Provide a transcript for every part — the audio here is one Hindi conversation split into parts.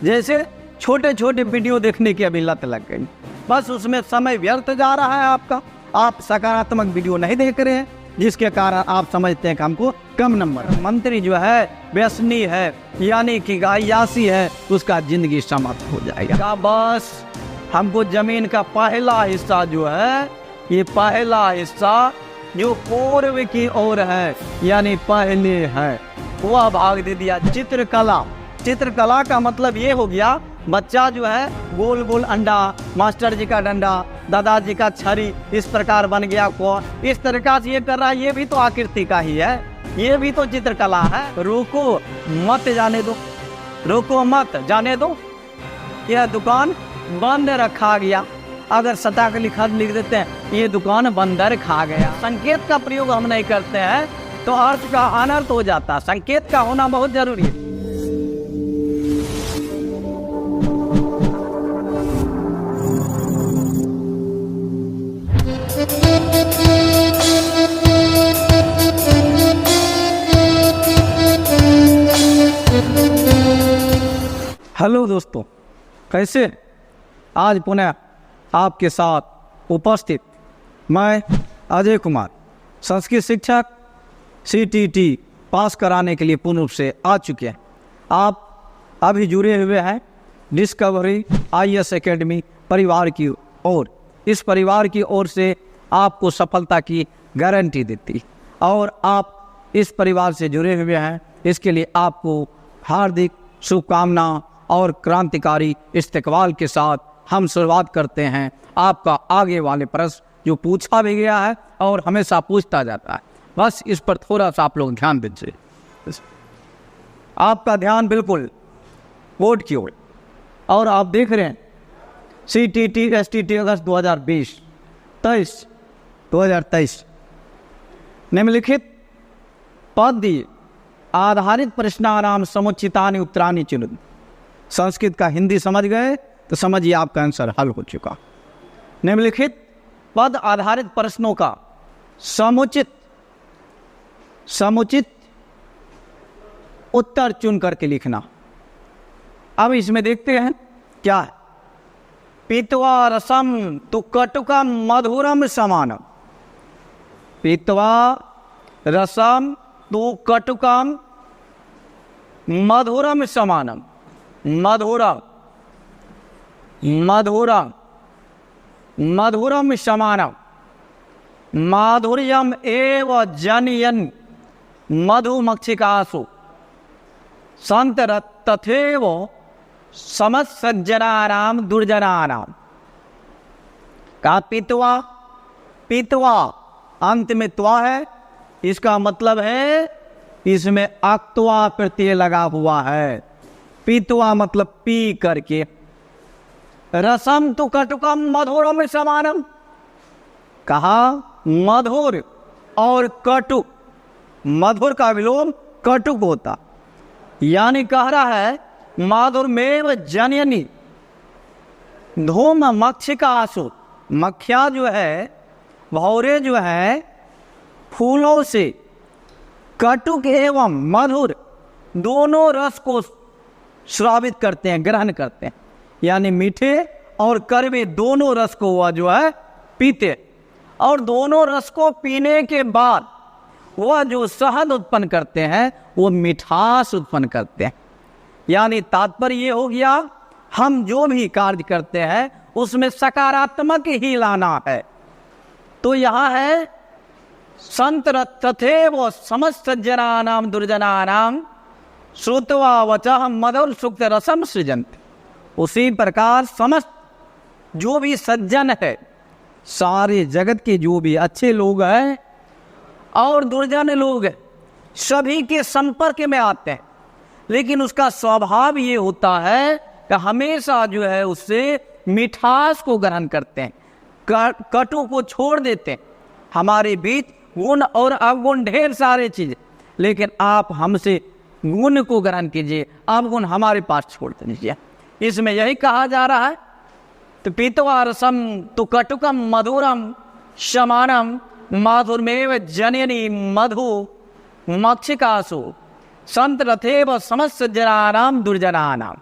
जैसे छोटे छोटे वीडियो देखने की अभी लत लग गई, बस उसमें समय व्यर्थ जा रहा है आपका। आप सकारात्मक वीडियो नहीं देख रहे हैं, जिसके कारण आप समझते हैं कि हमको कम नंबर। मंत्री जो है व्यसनी है, यानी कि गायासी है, उसका जिंदगी समाप्त हो जाएगा। बस हमको जमीन का पहला हिस्सा जो है, ये पहला हिस्सा जो पूर्व की ओर है, यानी पहले है, वह भाग दे दिया। चित्रकला, चित्रकला का मतलब ये हो गया, बच्चा जो है गोल गोल अंडा, मास्टर जी का डंडा, दादाजी का छड़ी, इस प्रकार बन गया को, इस तरीका से ये कर रहा है, ये भी तो आकृति का ही है, ये भी तो चित्रकला है। रोको मत जाने दो, रोको मत जाने दो, यह दुकान बंद रखा गया। अगर सटा के लिख देते हैं, ये दुकान बंदर खा गया। संकेत का प्रयोग हम नहीं करते हैं तो अर्थ का अनर्थ हो जाता। संकेत का होना बहुत जरूरी है। हेलो दोस्तों, कैसे? आज पुनः आपके साथ उपस्थित मैं अजय कुमार, संस्कृत शिक्षक, CTT पास कराने के लिए पूर्ण रूप से आ चुके हैं। आप अभी जुड़े हुए हैं डिस्कवरी IAS एकेडमी परिवार की ओर। इस परिवार की ओर से आपको सफलता की गारंटी देती, और आप इस परिवार से जुड़े हुए हैं, इसके लिए आपको हार्दिक शुभकामना और क्रांतिकारी इस्तकबाल के साथ हम शुरुआत करते हैं। आपका आगे वाले प्रश्न जो पूछा भी गया है और हमेशा पूछता जाता है, बस इस पर थोड़ा सा आप लोग ध्यान दीजिए। आपका ध्यान बिल्कुल बोर्ड की ओर, और आप देख रहे हैं CTT STT अगस्त 2023 निम्नलिखित पद आधारित प्रश्नानाम समुचितानि उत्तराणि चुनोतु। संस्कृत का हिंदी समझ गए तो समझिए आपका आंसर हल हो चुका। निम्नलिखित पद आधारित प्रश्नों का समुचित उत्तर चुन करके लिखना। अब इसमें देखते हैं क्या है। पीत्वा रसम तु कटुकम मधुरम समानम। पीत्वा रसम तु कटुकम मधुरम समानम। मधुरम मधुरम मधुरम समानम। माधुर्यम एव जनयन मधुमक्षिकासु संतर तथैव समसज्जनानाम दुर्जनानाम। का पीत्वा, पीत्वा अंत में त्वा है, इसका मतलब है इसमें अक्त्वा प्रत्यय लगा हुआ है। पीत्वा मतलब पी करके। रसम तो कटुकम मधुरम समानम, कहा मधुर और कटुक, मधुर का विलोम कटुक होता, यानी कह रहा है माधुर्मेव जनयनी धूम मक्षिकासु। मक्खियाँ जो है, भौरे जो है, फूलों से कटुक एवं मधुर दोनों रस को श्रावित करते हैं, ग्रहण करते हैं, यानी मीठे और कड़वे दोनों रस को वह जो है पीते, और दोनों रस को पीने के बाद वह जो शहद उत्पन्न करते हैं वो मिठास उत्पन्न करते हैं। यानी तात्पर्य ये हो गया, हम जो भी कार्य करते हैं उसमें सकारात्मक ही लाना है। तो यहाँ है संत तथैव समस्त जनानाम दुर्जनानाम श्रुत्वा वचः मधुर सुक्त रसम सृजन्ति। उसी प्रकार समस्त जो भी सज्जन है, सारे जगत के जो भी अच्छे लोग हैं और दुर्जन लोग हैं, सभी के संपर्क में आते हैं, लेकिन उसका स्वभाव ये होता है कि हमेशा जो है उससे मिठास को ग्रहण करते हैं, कटु को छोड़ देते हैं। हमारे बीच गुण और अवगुण ढेर सारे चीज, लेकिन आप हमसे गुण को ग्रहण कीजिए, अवगुण हमारे पास छोड़ दीजिए। इसमें यही कहा जा रहा है। तो पीत्वा रसम तु कटुकम मधुरम समानम माधुर्मेव जनयनी मधु मक्षिकासु संत रथेव समस्त जनानाम दुर्जनानाम।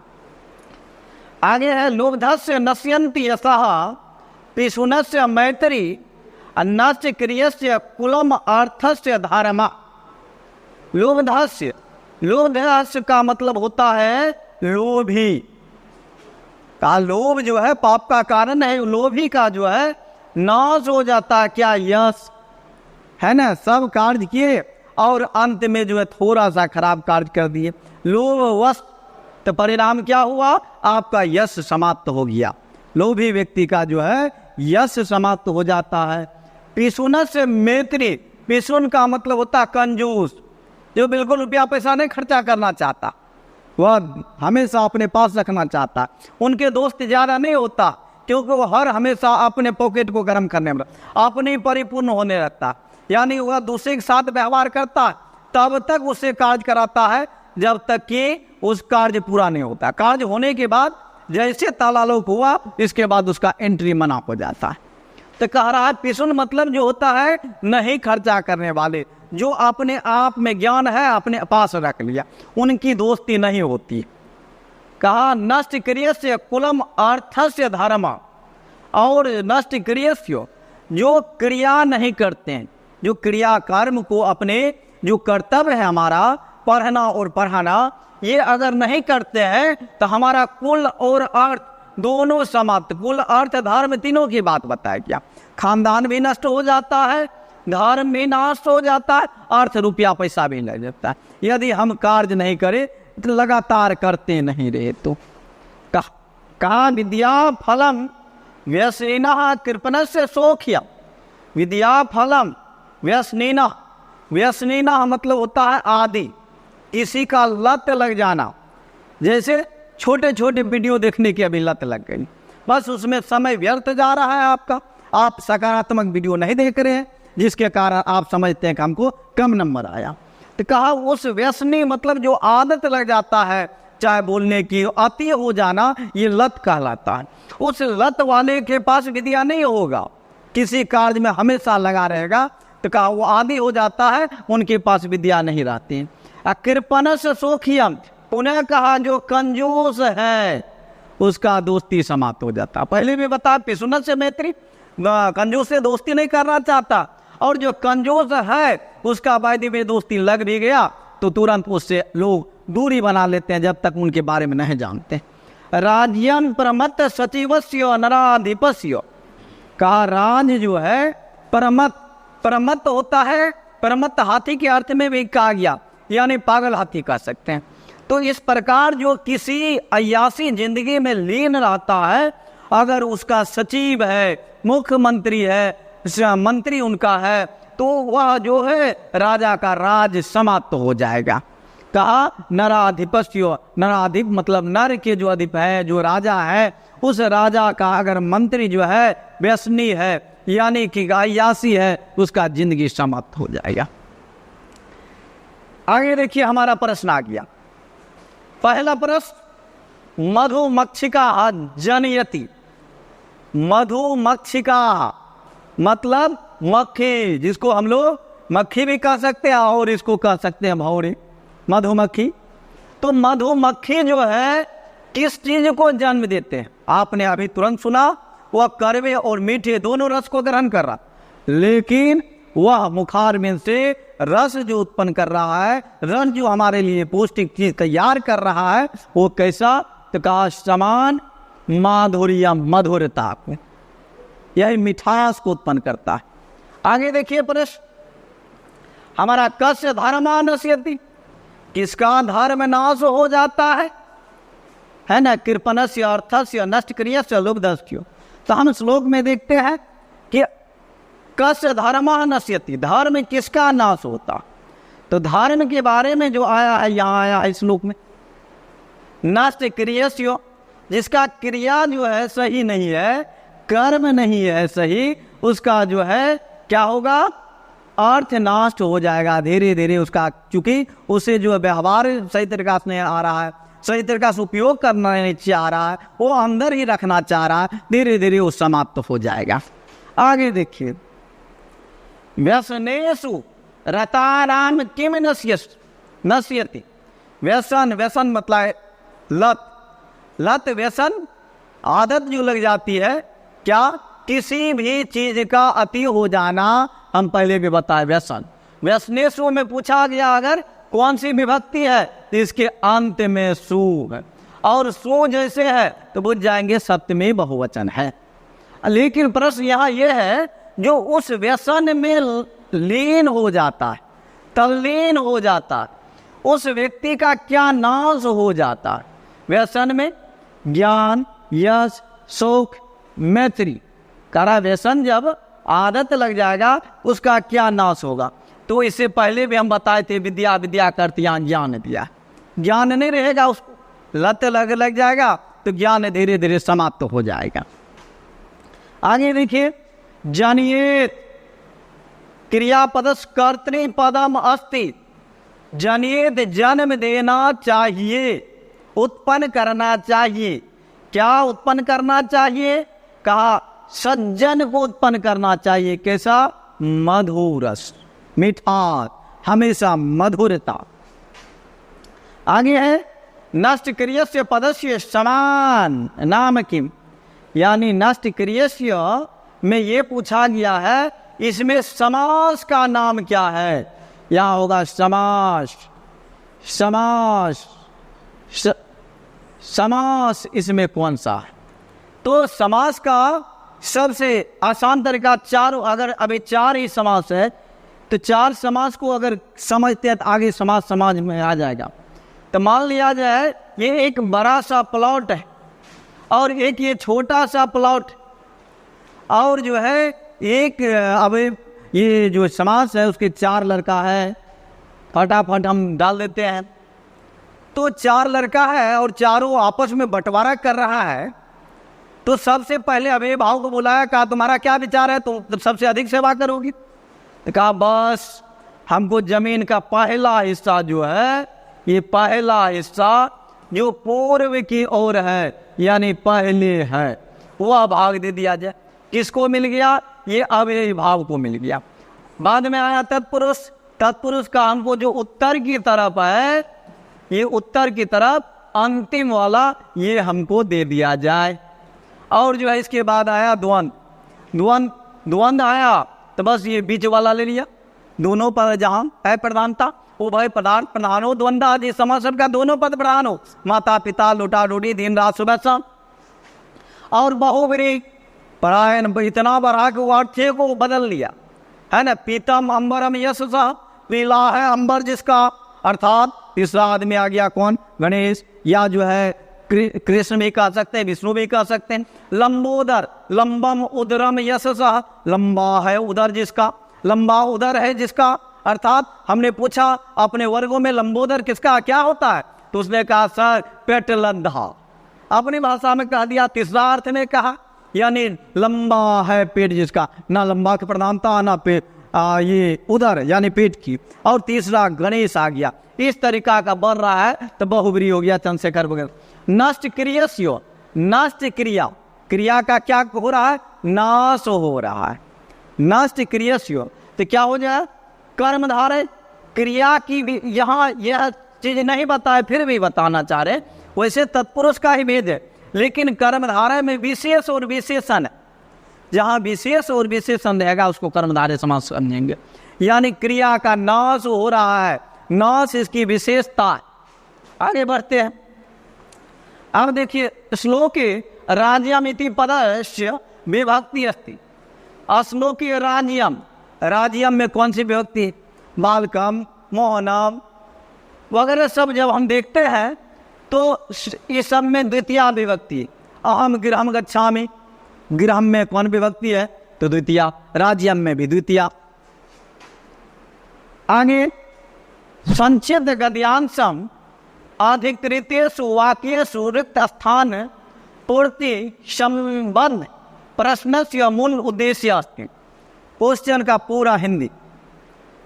आगे है लोभधस्य नश्यन्ति यशः पिशुनस्य मैत्री अन्नस्य क्रियस्य कुलम अर्थस्य धर्म। लोभधस्य, लोभधस्य का मतलब होता है लोभी का। लोभ जो है पाप का कारण है। लोभी का जो है नाश हो जाता है क्या? यश है ना, सब कार्य किए और अंत में जो है थोड़ा सा खराब कार्य कर दिए, लोभवश, तो परिणाम क्या हुआ? आपका यश समाप्त हो गया। लोभी व्यक्ति का जो है यश समाप्त हो जाता है। पिशुनस्य मैत्री, पिशुन का मतलब होता है कंजूस, जो बिल्कुल रुपया पैसा नहीं खर्चा करना चाहता, वह हमेशा अपने पास रखना चाहता। उनके दोस्त ज़्यादा नहीं होता, क्योंकि वो हर हमेशा अपने पॉकेट को गर्म करने में, अपने परिपूर्ण होने लगता। यानी वह दूसरे के साथ व्यवहार करता तब तक उससे कार्य कराता है जब तक कि उस कार्य पूरा नहीं होता। कार्य होने के बाद जैसे तालालोक हुआ, इसके बाद उसका एंट्री मना हो जाता है। तो कह रहा है पिशुन मतलब जो होता है नहीं खर्चा करने वाले, जो अपने आप में ज्ञान है अपने पास रख लिया, उनकी दोस्ती नहीं होती। कहा नष्ट क्रियस्य कुलम अर्थस्य धर्म, और नष्ट क्रियस्य जो क्रिया नहीं करते हैं, जो क्रिया कर्म को अपने जो कर्तव्य है हमारा पढ़ना और पढ़ाना, ये अगर नहीं करते हैं तो हमारा कुल और अर्थ दोनों समाप्त। कुल अर्थ धर्म तीनों की बात बताया क्या? खानदान भी नष्ट हो जाता है, धर्म भी नष्ट हो जाता है, अर्थ रुपया पैसा भी लग जाता है। यदि हम कार्य नहीं करें तो लगातार करते नहीं रहे तो। कहा विद्या फलम व्यसनिनः कृपणस्य सोख्यम। विद्या फलम व्यसनिनः, व्यसनिनः मतलब होता है आदि, किसी का लत लग जाना। जैसे छोटे छोटे वीडियो देखने की अभी लत लग गई, बस उसमें समय व्यर्थ जा रहा है आपका, आप सकारात्मक वीडियो नहीं देख रहे हैं, जिसके कारण आप समझते हैं कि हमको कम नंबर आया। तो कहा उस व्यसनी मतलब जो आदत लग जाता है, चाहे बोलने की, अति हो जाना, ये लत कहलाता है। उस लत वाले के पास विद्या नहीं होगा, किसी कार्य में हमेशा लगा रहेगा, तो कहा वो आदि हो जाता है, उनके पास विद्या नहीं रहती। कृपणस्य सोखियम, पुनः कहा जो कंजूस है उसका दोस्ती समाप्त हो जाता। पहले भी बता पिशुन से मैत्री, कंजूस से दोस्ती नहीं करना चाहता, और जो कंजूस है उसका वायदे में दोस्ती लग भी गया तो तुरंत उससे लोग दूरी बना लेते हैं, जब तक उनके बारे में नहीं जानते। राज्यम प्रमत्त सचिवस्य नराधिपस्य, कहा राज जो है परमत, परमत होता है, परमत हाथी के अर्थ में भी कहा गया, यानी पागल हाथी कह सकते हैं। तो इस प्रकार जो किसी अय्यासी जिंदगी में लीन रहता है, अगर उसका सचिव है, मुख्यमंत्री है, मंत्री उनका है, तो वह जो है राजा का राज समाप्त हो जाएगा। कहा नराधिपस्य, नराधिप मतलब नर के जो अधिप है, जो राजा है, उस राजा का अगर मंत्री जो है व्यसनी है, यानी कि अय्यासी है, उसका जिंदगी समाप्त हो जाएगा। आगे देखिए हमारा प्रश्न आ गया। पहला प्रश्न, मधुमक्षिका जनयति। मधुमक्षिका मतलब मक्खी, जिसको हम लोग मक्खी भी कह सकते हैं और इसको कह सकते हैं भौरे, मधुमक्खी। तो मधुमक्खी जो है किस चीज को जन्म देते हैं? आपने अभी तुरंत सुना, वह कड़वे और मीठे दोनों रस को ग्रहण कर रहा, लेकिन वह मुखार में से रस जो उत्पन्न कर रहा है, रस जो हमारे लिए पौष्टिक चीज तैयार कर रहा है, वो कैसा? तो कहा समान माधुर्य, मधुरता को, यही मिठास को उत्पन्न करता है। आगे देखिए प्रश्न हमारा, कस्य धर्मा नश्यति, किसका धर्म नाश हो जाता है ना? कृपणस्य अर्थस्य नष्ट क्रियस्य लोभधस्य। तो हम श्लोक में देखते हैं कि कस्य धर्मा नश्यति, धर्म किसका नाश होता। तो धर्म के बारे में जो आया है, यहाँ आया है श्लोक में, नष्ट क्रियस्य, जिसका क्रिया जो है सही नहीं है, कर्म नहीं है सही, उसका जो है क्या होगा? अर्थ नाश हो जाएगा धीरे धीरे उसका, चूंकि उसे जो व्यवहार सही तरीका से नहीं आ रहा है, सही तरीका से उपयोग करना नहीं चाह रहा है, वो अंदर ही रखना चाह रहा है, धीरे धीरे वो समाप्त हो जाएगा। आगे देखिए, व्यसनेषु रतानाम किम नश्यति। व्यसन, व्यसन मतलब लत, लत व्यसन आदत जो लग जाती है, क्या? किसी भी चीज का अति हो जाना, हम पहले भी बताए व्यसन। व्यसनेशु में पूछा गया अगर कौन सी विभक्ति है तो इसके अंत में सु है, और सु जैसे है तो बुझ जाएंगे सप्तमी बहुवचन है। लेकिन प्रश्न यहाँ यह है जो उस व्यसन में लीन हो जाता है, तल्लीन हो जाता है, उस व्यक्ति का क्या नाश हो जाता है? व्यसन में ज्ञान, यश, सुख, मैत्री करा व्यसन जब आदत लग जाएगा उसका क्या नाश होगा? तो इससे पहले भी हम बताए थे विद्या विद्या करती ज्ञान दिया, ज्ञान नहीं रहेगा, उसको लत लग जाएगा तो ज्ञान धीरे धीरे समाप्त हो जाएगा। आगे देखिए, जनियेत क्रियापदस कर्तृपदम अस्ति। जनियेत जन्म देना चाहिए, उत्पन्न करना चाहिए। क्या उत्पन्न करना चाहिए? कहा सज्जन को उत्पन्न करना चाहिए। कैसा? मधुरस, मिठास, हमेशा मधुरता। आगे है नष्ट क्रियस्य पदस्य समान नाम किम, यानी नष्ट क्रियस्य में ये पूछा गया है इसमें समास का नाम क्या है? यहाँ होगा समास। समास समास इसमें कौन सा है? तो समास का सबसे आसान तरीका चारों, अगर अभी चार ही समास है तो चार समास को अगर समझते हैं तो आगे समास समाज में आ जाएगा। तो मान लिया जाए ये एक बड़ा सा प्लॉट है और एक ये छोटा सा प्लॉट, और जो है एक अब ये जो समास है उसके चार लड़का है, फटाफट हम डाल देते हैं। तो चार लड़का है और चारों आपस में बंटवारा कर रहा है। तो सबसे पहले अबे भाव को बुलाया, कहा तुम्हारा क्या विचार है, तुम सबसे अधिक सेवा करोगी? तो कहा बस हमको जमीन का पहला हिस्सा जो है, ये पहला हिस्सा जो पूर्व की ओर है यानी पहले है, वह भाग दे दिया जाए। किसको मिल गया? ये अव्ययी भाव को मिल गया। बाद में आया तत्पुरुष। तत्पुरुष का हमको जो उत्तर की तरफ है, ये उत्तर की तरफ अंतिम वाला ये हमको दे दिया जाए। और जो है इसके बाद आया द्वंद। द्वंद आया तो बस ये बीच वाला ले लिया। दोनों पद जहाँ है प्रधानता, उभय पदार्थ प्रधान हो, द्वंद आदि समास का दोनों पद प्रधान हो, माता पिता लुटा लुटी दिन रात सुबह शाम। और बहुव्रीहि परायण, इतना बढ़ा के वाक्य को बदल लिया है ना। पीतम अंबरम यशसा, पीला है अंबर जिसका, अर्थात तीसरा आदमी आ गया कौन? गणेश, या जो है कृष्ण भी कह सकते हैं, विष्णु भी कह सकते हैं। लंबोदर, लंबम उदरम यशसा, लंबा है उदर जिसका, लंबा उदर है जिसका, अर्थात हमने पूछा अपने वर्गों में लंबोदर किसका क्या होता है, तो उसने कहा सर पेट लंधा, अपनी भाषा में कह दिया। तीसरा अर्थ में कहा यानी लंबा है पेट जिसका, ना लंबा की प्रधानता ना पेट ये उदर यानी पेट की। और तीसरा गणेश आ गया। इस तरीका का बढ़ रहा है तो बहुव्रीहि हो गया, चंद्रशेखर वगैरह। नष्ट क्रियस्यो, नष्ट क्रिया, क्रिया का क्या हो रहा है? नाश हो रहा है। नष्ट क्रियस्यो तो क्या हो जाए? कर्मधारय क्रिया की भी यहाँ यह चीज नहीं बताए, फिर भी बताना चाह रहे। वैसे तत्पुरुष का ही भेद है, लेकिन कर्मधारय में विशेष और विशेषण है। जहाँ विशेष और विशेषण रहेगा उसको कर्मधारय समास समझेंगे। यानी क्रिया का नाश हो रहा है, नाश इसकी विशेषता है। आगे बढ़ते हैं। अब देखिए श्लोके राज्यम इति पदस्य विभक्ति अस्ति। श्लोके राज्यम, राज्यम में कौन सी विभक्ति? बालकम, मोहनम वगैरह सब जब हम देखते हैं तो ये सब में द्वितीया विभक्ति। अहम गृहम गच्छामि, गृहम में कौन विभक्ति है? तो द्वितीया। राज्यम में भी द्वितीया। आगे संचित गद्यांशम अधिकृतेषु वाक्येषु रिक्त स्थान पूर्ति संबंध प्रश्नस्य मूल उद्देश्य अस्ति। क्वेश्चन का पूरा हिंदी।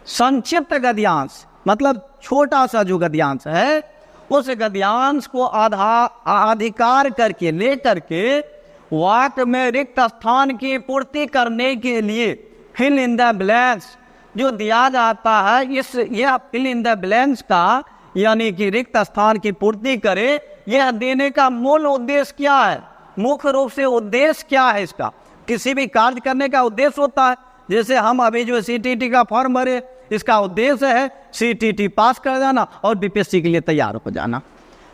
संक्षिप्त गद्यांश मतलब छोटा सा जो गद्यांश है, उस गद्यांश को अधिकार करके लेकर के वाक्य में रिक्त स्थान की पूर्ति करने के लिए फिल इन द ब्लैंक्स जो दिया जाता है, यह फिल इन द ब्लैंक्स का यानी कि रिक्त स्थान की पूर्ति करे। यह देने का मूल उद्देश्य क्या है, मुख्य रूप से उद्देश्य क्या है इसका? किसी भी कार्य करने का उद्देश्य होता है। जैसे हम अभी जो सीटीटी का फॉर्म भरे, इसका उद्देश्य है सीटीटी पास कर जाना और बीपीएससी के लिए तैयार हो जाना।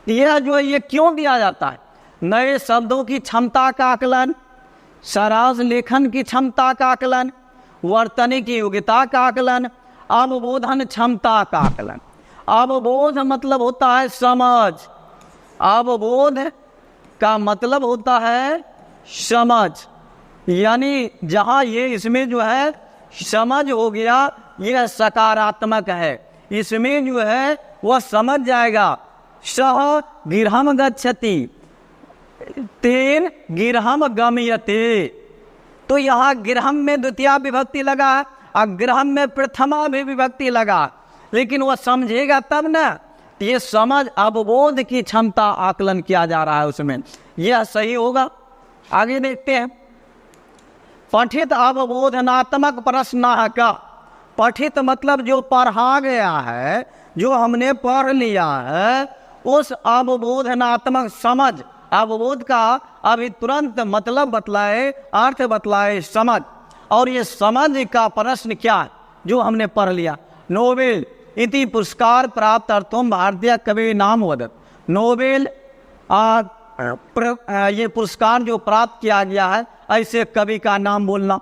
यह जो है ये क्यों दिया जाता है? नए शब्दों की क्षमता का आकलन, सराज लेखन की क्षमता का आकलन, वर्तनी योग्यता का आकलन, अवबोधन क्षमता का आकलन। अवबोध मतलब होता है समझ, अवबोध का मतलब होता है समझ, यानी जहाँ ये इसमें जो है समझ हो गया, यह सकारात्मक है। इसमें जो है वह समझ जाएगा। सह गृहम गच्छति तेन गृहम गमयते, तो यहाँ गृहम में द्वितीया विभक्ति लगा है और गृहम में प्रथमा भी विभक्ति लगा, लेकिन वह समझेगा तब ना। ये समझ अवबोध की क्षमता आकलन किया जा रहा है उसमें, यह सही होगा। आगे देखते हैं। पठित अवबोधनात्मक प्रश्न का, पठित मतलब जो पढ़ा गया है, जो हमने पढ़ लिया है, उस अवबोधनात्मक समझ, अवबोध का अभी तुरंत मतलब बतलाए, अर्थ बतलाए समझ, और ये समझ का प्रश्न क्या है जो हमने पढ़ लिया। नोबेल इति पुरस्कार प्राप्त अर्थम भारतीय कवि नाम वदत। नोबेल ये पुरस्कार जो प्राप्त किया गया है, ऐसे कवि का नाम बोलना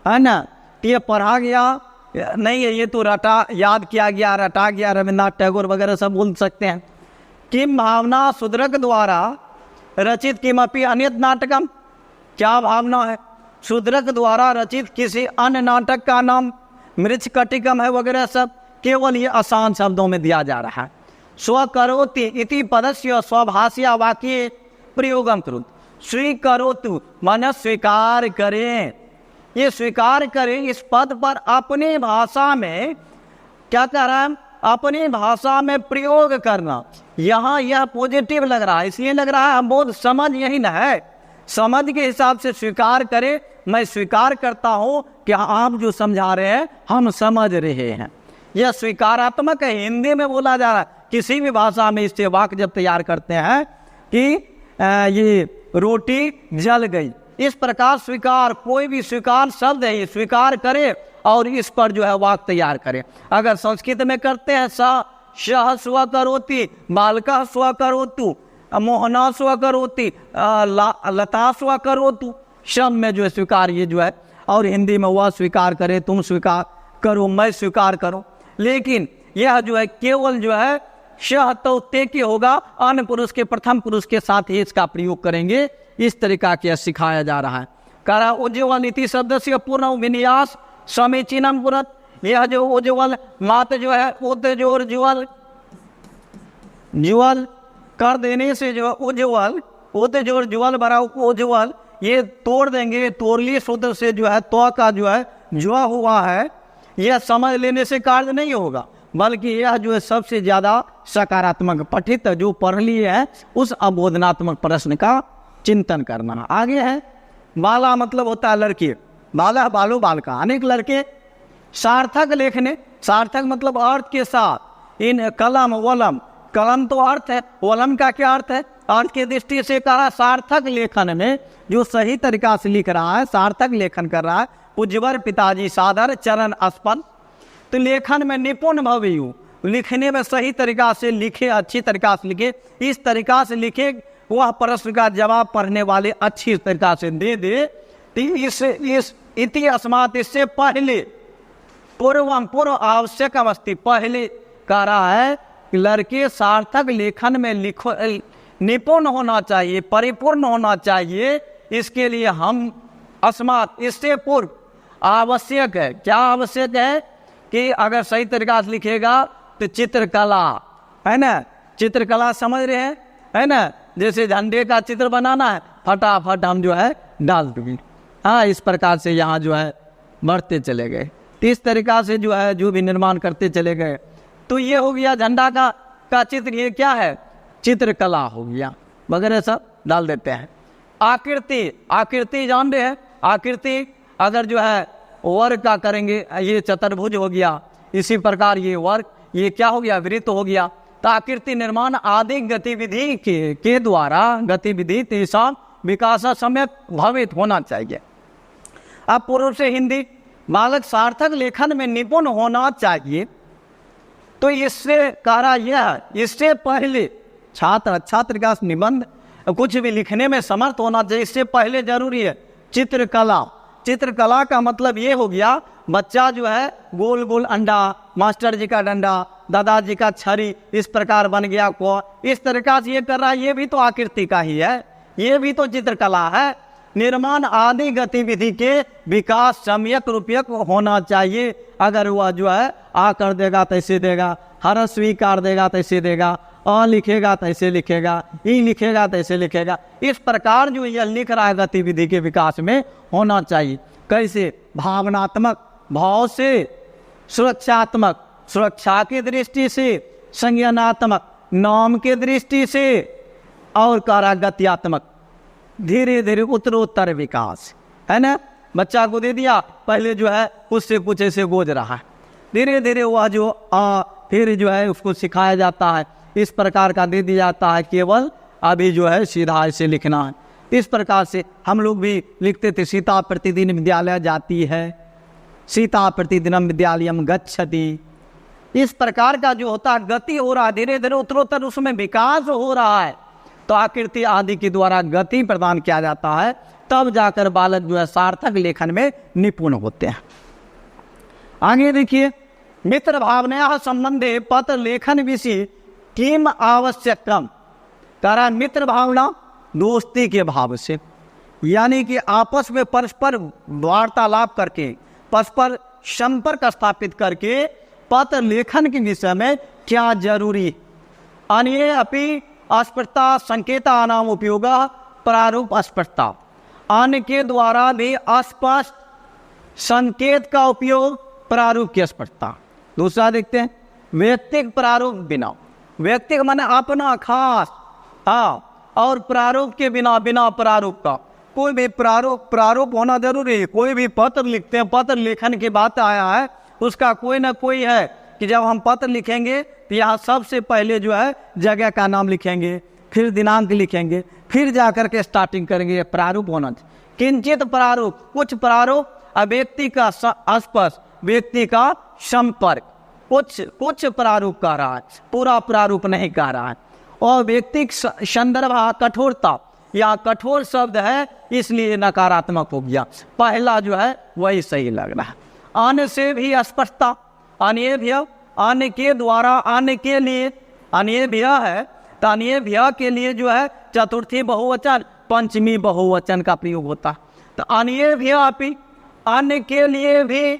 है ना। ये पढ़ा गया नहीं है, ये तो रटा याद किया गया, रटा गया, रविन्द्रनाथ टैगोर वगैरह सब बोल सकते हैं। किम भावना शूद्रक द्वारा रचित किमपि अन्यत नाटकम, क्या भावना है? शूद्रक द्वारा रचित किसी अन्य नाटक का नाम मृच्छकटिकम है वगैरह सब, केवल ये आसान शब्दों में दिया जा रहा है। स्वकरोति इति पदस्य स्वभाषा वाक्य प्रयोगम करुत। स्वीकरोतु मन स्वीकार करें, ये स्वीकार करें, इस पद पर अपनी भाषा में क्या कर रहा है, अपनी भाषा में प्रयोग करना। यहाँ यह पॉजिटिव लग रहा है, इसलिए लग रहा है हम बहुत समझ यही न है, समझ के हिसाब से स्वीकार करें। मैं स्वीकार करता हूँ कि आप जो समझा रहे हैं हम समझ रहे हैं। यह स्वीकारात्मक है, हिंदी में बोला जा रहा है। किसी भी भाषा में इससे वाक्य जब तैयार करते हैं कि ये रोटी जल गई, इस प्रकार स्वीकार, कोई भी स्वीकार शब्द है, ये स्वीकार करे और इस पर जो है वाक्य तैयार करे। अगर संस्कृत में करते हैं सह स्वकरोति, बालका स्वकरोतु, मोहना स्वकरोति, लता स्वकरोतु, शब्द में जो है स्वीकार ये जो है, और हिंदी में वह स्वीकार करे, तुम स्वीकार करो, मैं स्वीकार करूं। लेकिन यह जो है केवल जो है शह तो ते के होगा, अन्य पुरुष के प्रथम पुरुष के साथ ही इसका प्रयोग करेंगे। इस तरीका के सिखाया जा रहा है। करा उज्ज्वल इति शब्द से पूर्ण विन्यास समीचीनम पुरत, यह जो उज्ज्वल मात जो है उज्ज्वल ज्वल कर देने से जो उज्ज्वल उज्ज्वल बड़ा उज्ज्वल, ये तोड़ देंगे, तोड़ली सूत्र से जो है तो का जो है जुआ हुआ है, यह समझ लेने से कार्य नहीं होगा, बल्कि यह जो है सबसे ज़्यादा सकारात्मक पठित जो पढ़ लिए है उस अवबोधनात्मक प्रश्न का चिंतन करना। आगे है बाला मतलब होता है लड़के, बाला बालो बालका, अनेक लड़के सार्थक लेखने, सार्थक मतलब अर्थ के साथ, इन कलम वलम, कलम तो अर्थ है, वलम का क्या अर्थ है, अर्थ की दृष्टि से कहा सार्थक लेखन में जो सही तरीका से लिख रहा है, सार्थक लेखन कर रहा है, उज्ज्वल पिताजी सादर चरण स्पंद, तो लेखन में निपुण भवियु, लिखने में सही तरीका से लिखे, अच्छी तरीका से लिखे, इस तरीका से लिखे वह प्रश्न का जवाब पढ़ने वाले अच्छी तरीका से दे दे। इस इति अस्मात्, इससे पहले पूर्व आवश्यक अवस्थी, पहले कह रहा है कि लड़के सार्थक लेखन में लिखो निपुण होना चाहिए, परिपूर्ण होना चाहिए। इसके लिए हम अस्मात्, इससे पूर्व आवश्यक है, क्या आवश्यक है कि अगर सही तरीका से लिखेगा तो चित्रकला है ना, चित्रकला समझ रहे हैं है ना, जैसे झंडे का चित्र बनाना है, फटाफट हम जो है डाल देंगे। हाँ, इस प्रकार से यहाँ जो है बढ़ते चले गए, इस तरीका से जो है जो भी निर्माण करते चले गए। तो ये हो गया झंडा का चित्र, ये क्या है, चित्रकला हो गया वगैरह सब डाल देते हैं। आकृति, आकृति जान रहे हैं, आकृति अगर जो है वर्ग का करेंगे, ये चतुर्भुज हो गया, इसी प्रकार ये वर्ग, ये क्या हो गया, वृत्त हो गया, तो आकृति निर्माण आदि गतिविधि के द्वारा गतिविधि तेषां विकास सम्यक भवित होना चाहिए। अब पूर्व से हिंदी बालक सार्थक लेखन में निपुण होना चाहिए। तो इससे कहा यह, इससे पहले छात्र का निबंध कुछ भी लिखने में समर्थ होना चाहिए। इससे पहले जरूरी है चित्रकला। चित्रकला का मतलब ये हो गया, बच्चा जो है गोल गोल अंडा, मास्टर जी का डंडा, दादाजी का छड़ी, इस प्रकार बन गया को, इस तरीका से ये कर रहा है, ये भी तो आकृति का ही है, ये भी तो चित्रकला है। निर्माण आदि गतिविधि के विकास सम्यक रूपक होना चाहिए। अगर वह जो है आ कर देगा तैसे देगा, हर स्वीकार देगा तैसे देगा, अ लिखेगा तैसे लिखेगा, ई लिखेगा तैसे लिखेगा, इस प्रकार जो यह लिख रहा है गतिविधि के विकास में होना चाहिए। कैसे? भावनात्मक भाव से, सुरक्षात्मक सुरक्षा की दृष्टि से, संज्ञानात्मक नाम के दृष्टि से, और कारागत्यात्मक धीरे धीरे उत्तरोत्तर विकास, है ना। बच्चा को दे दिया, पहले जो है उससे कुछ ऐसे गोज रहा है, धीरे धीरे वह जो फिर जो है उसको सिखाया जाता है, इस प्रकार का दे दिया जाता है, केवल अभी जो है सीधा ऐसे लिखना है। इस प्रकार से हम लोग भी लिखते थे, सीता प्रतिदिन विद्यालय जाती है, सीता प्रतिदिनम विद्यालयम गच्छति। इस प्रकार का जो होता है गति हो रहा है, धीरे धीरे उत्तरोत्तर उसमें विकास हो रहा है, तो आकृति आदि के द्वारा गति प्रदान किया जाता है, तब जाकर बालक जो है सार्थक लेखन में निपुण होते हैं। आगे देखिए, मित्र भावना संबंधे पत्र लेखन विषय किम आवश्यकम। कह रहा मित्र भावना दोस्ती के भाव से, यानी कि आपस में परस्पर वार्तालाप करके, परस्पर संपर्क स्थापित करके पत्र लेखन के विषय में क्या जरूरी। अन्य अपि अस्पष्टता संकेता नाम उपयोग प्रारूप अस्पष्टता, अन्य के द्वारा भी अस्पष्ट संकेत का उपयोग, प्रारूप की स्पष्टता। दूसरा देखते हैं, व्यक्तिक प्रारूप बिना, व्यक्तिक माने अपना खास, हाँ, और प्रारूप के बिना, बिना प्रारूप का। कोई भी प्रारूप होना जरूरी है। कोई भी पत्र लिखते हैं, पत्र लेखन की बात आया है, उसका कोई ना कोई है कि जब हम पत्र लिखेंगे तो यहाँ सबसे पहले जो है जगह का नाम लिखेंगे, फिर दिनांक लिखेंगे, फिर जाकर के स्टार्टिंग करेंगे। प्रारूप होना चाहिए। किंचित प्रारूप, कुछ प्रारूप, व्यक्ति का स्पर्श, व्यक्ति का संपर्क, कुछ प्रारूप कह रहा है, पूरा प्रारूप नहीं कह रहा है। और व्यक्तिक संदर्भ कठोरता, या कठोर शब्द है इसलिए नकारात्मक हो गया, पहला जो है वही सही लग रहा है। अन्य से भी स्पष्टता, अन्य भी, अन्य के द्वारा, अन्य के लिए, अन्य भी है तो अन्य भी के लिए जो है चतुर्थी बहुवचन, पंचमी बहुवचन का प्रयोग होता है। तो अन्य भी आपी, अन्य के लिए भी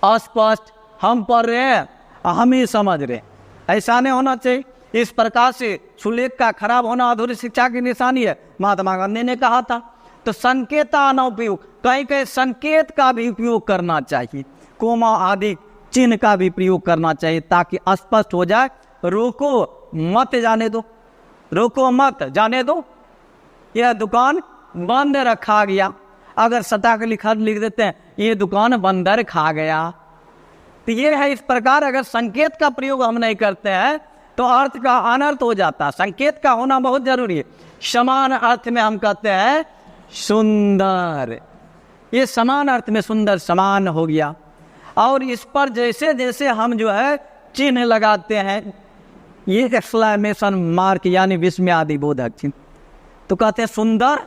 अस्पष्ट, हम पढ़ रहे हैं, हम ही समझ रहे, ऐसा नहीं होना चाहिए। इस प्रकार से सुलेख का खराब होना अधूरी शिक्षा की निशानी है, महात्मा गांधी ने कहा था। तो संकेता न उपयोग, कहीं कहीं संकेत का भी उपयोग करना चाहिए, कोमा आदि चिन्ह का भी प्रयोग करना चाहिए, ताकि स्पष्ट हो जाए। रोको मत जाने दो, रोको मत जाने दो, यह दुकान बंद रखा गया। अगर सटा के लिख देते हैं ये दुकान बंदर खा गया, तो ये है। इस प्रकार अगर संकेत का प्रयोग हम नहीं करते हैं तो अर्थ का अनर्थ हो जाता है। संकेत का होना बहुत जरूरी है। समान अर्थ में हम कहते हैं सुंदर, ये समान अर्थ में सुंदर समान हो गया। और इस पर जैसे जैसे हम जो है चिन्ह लगाते हैं, ये एक्सक्लेमेशन मार्क यानी विस्मयादि बोधक चिन्ह, तो कहते हैं सुंदर।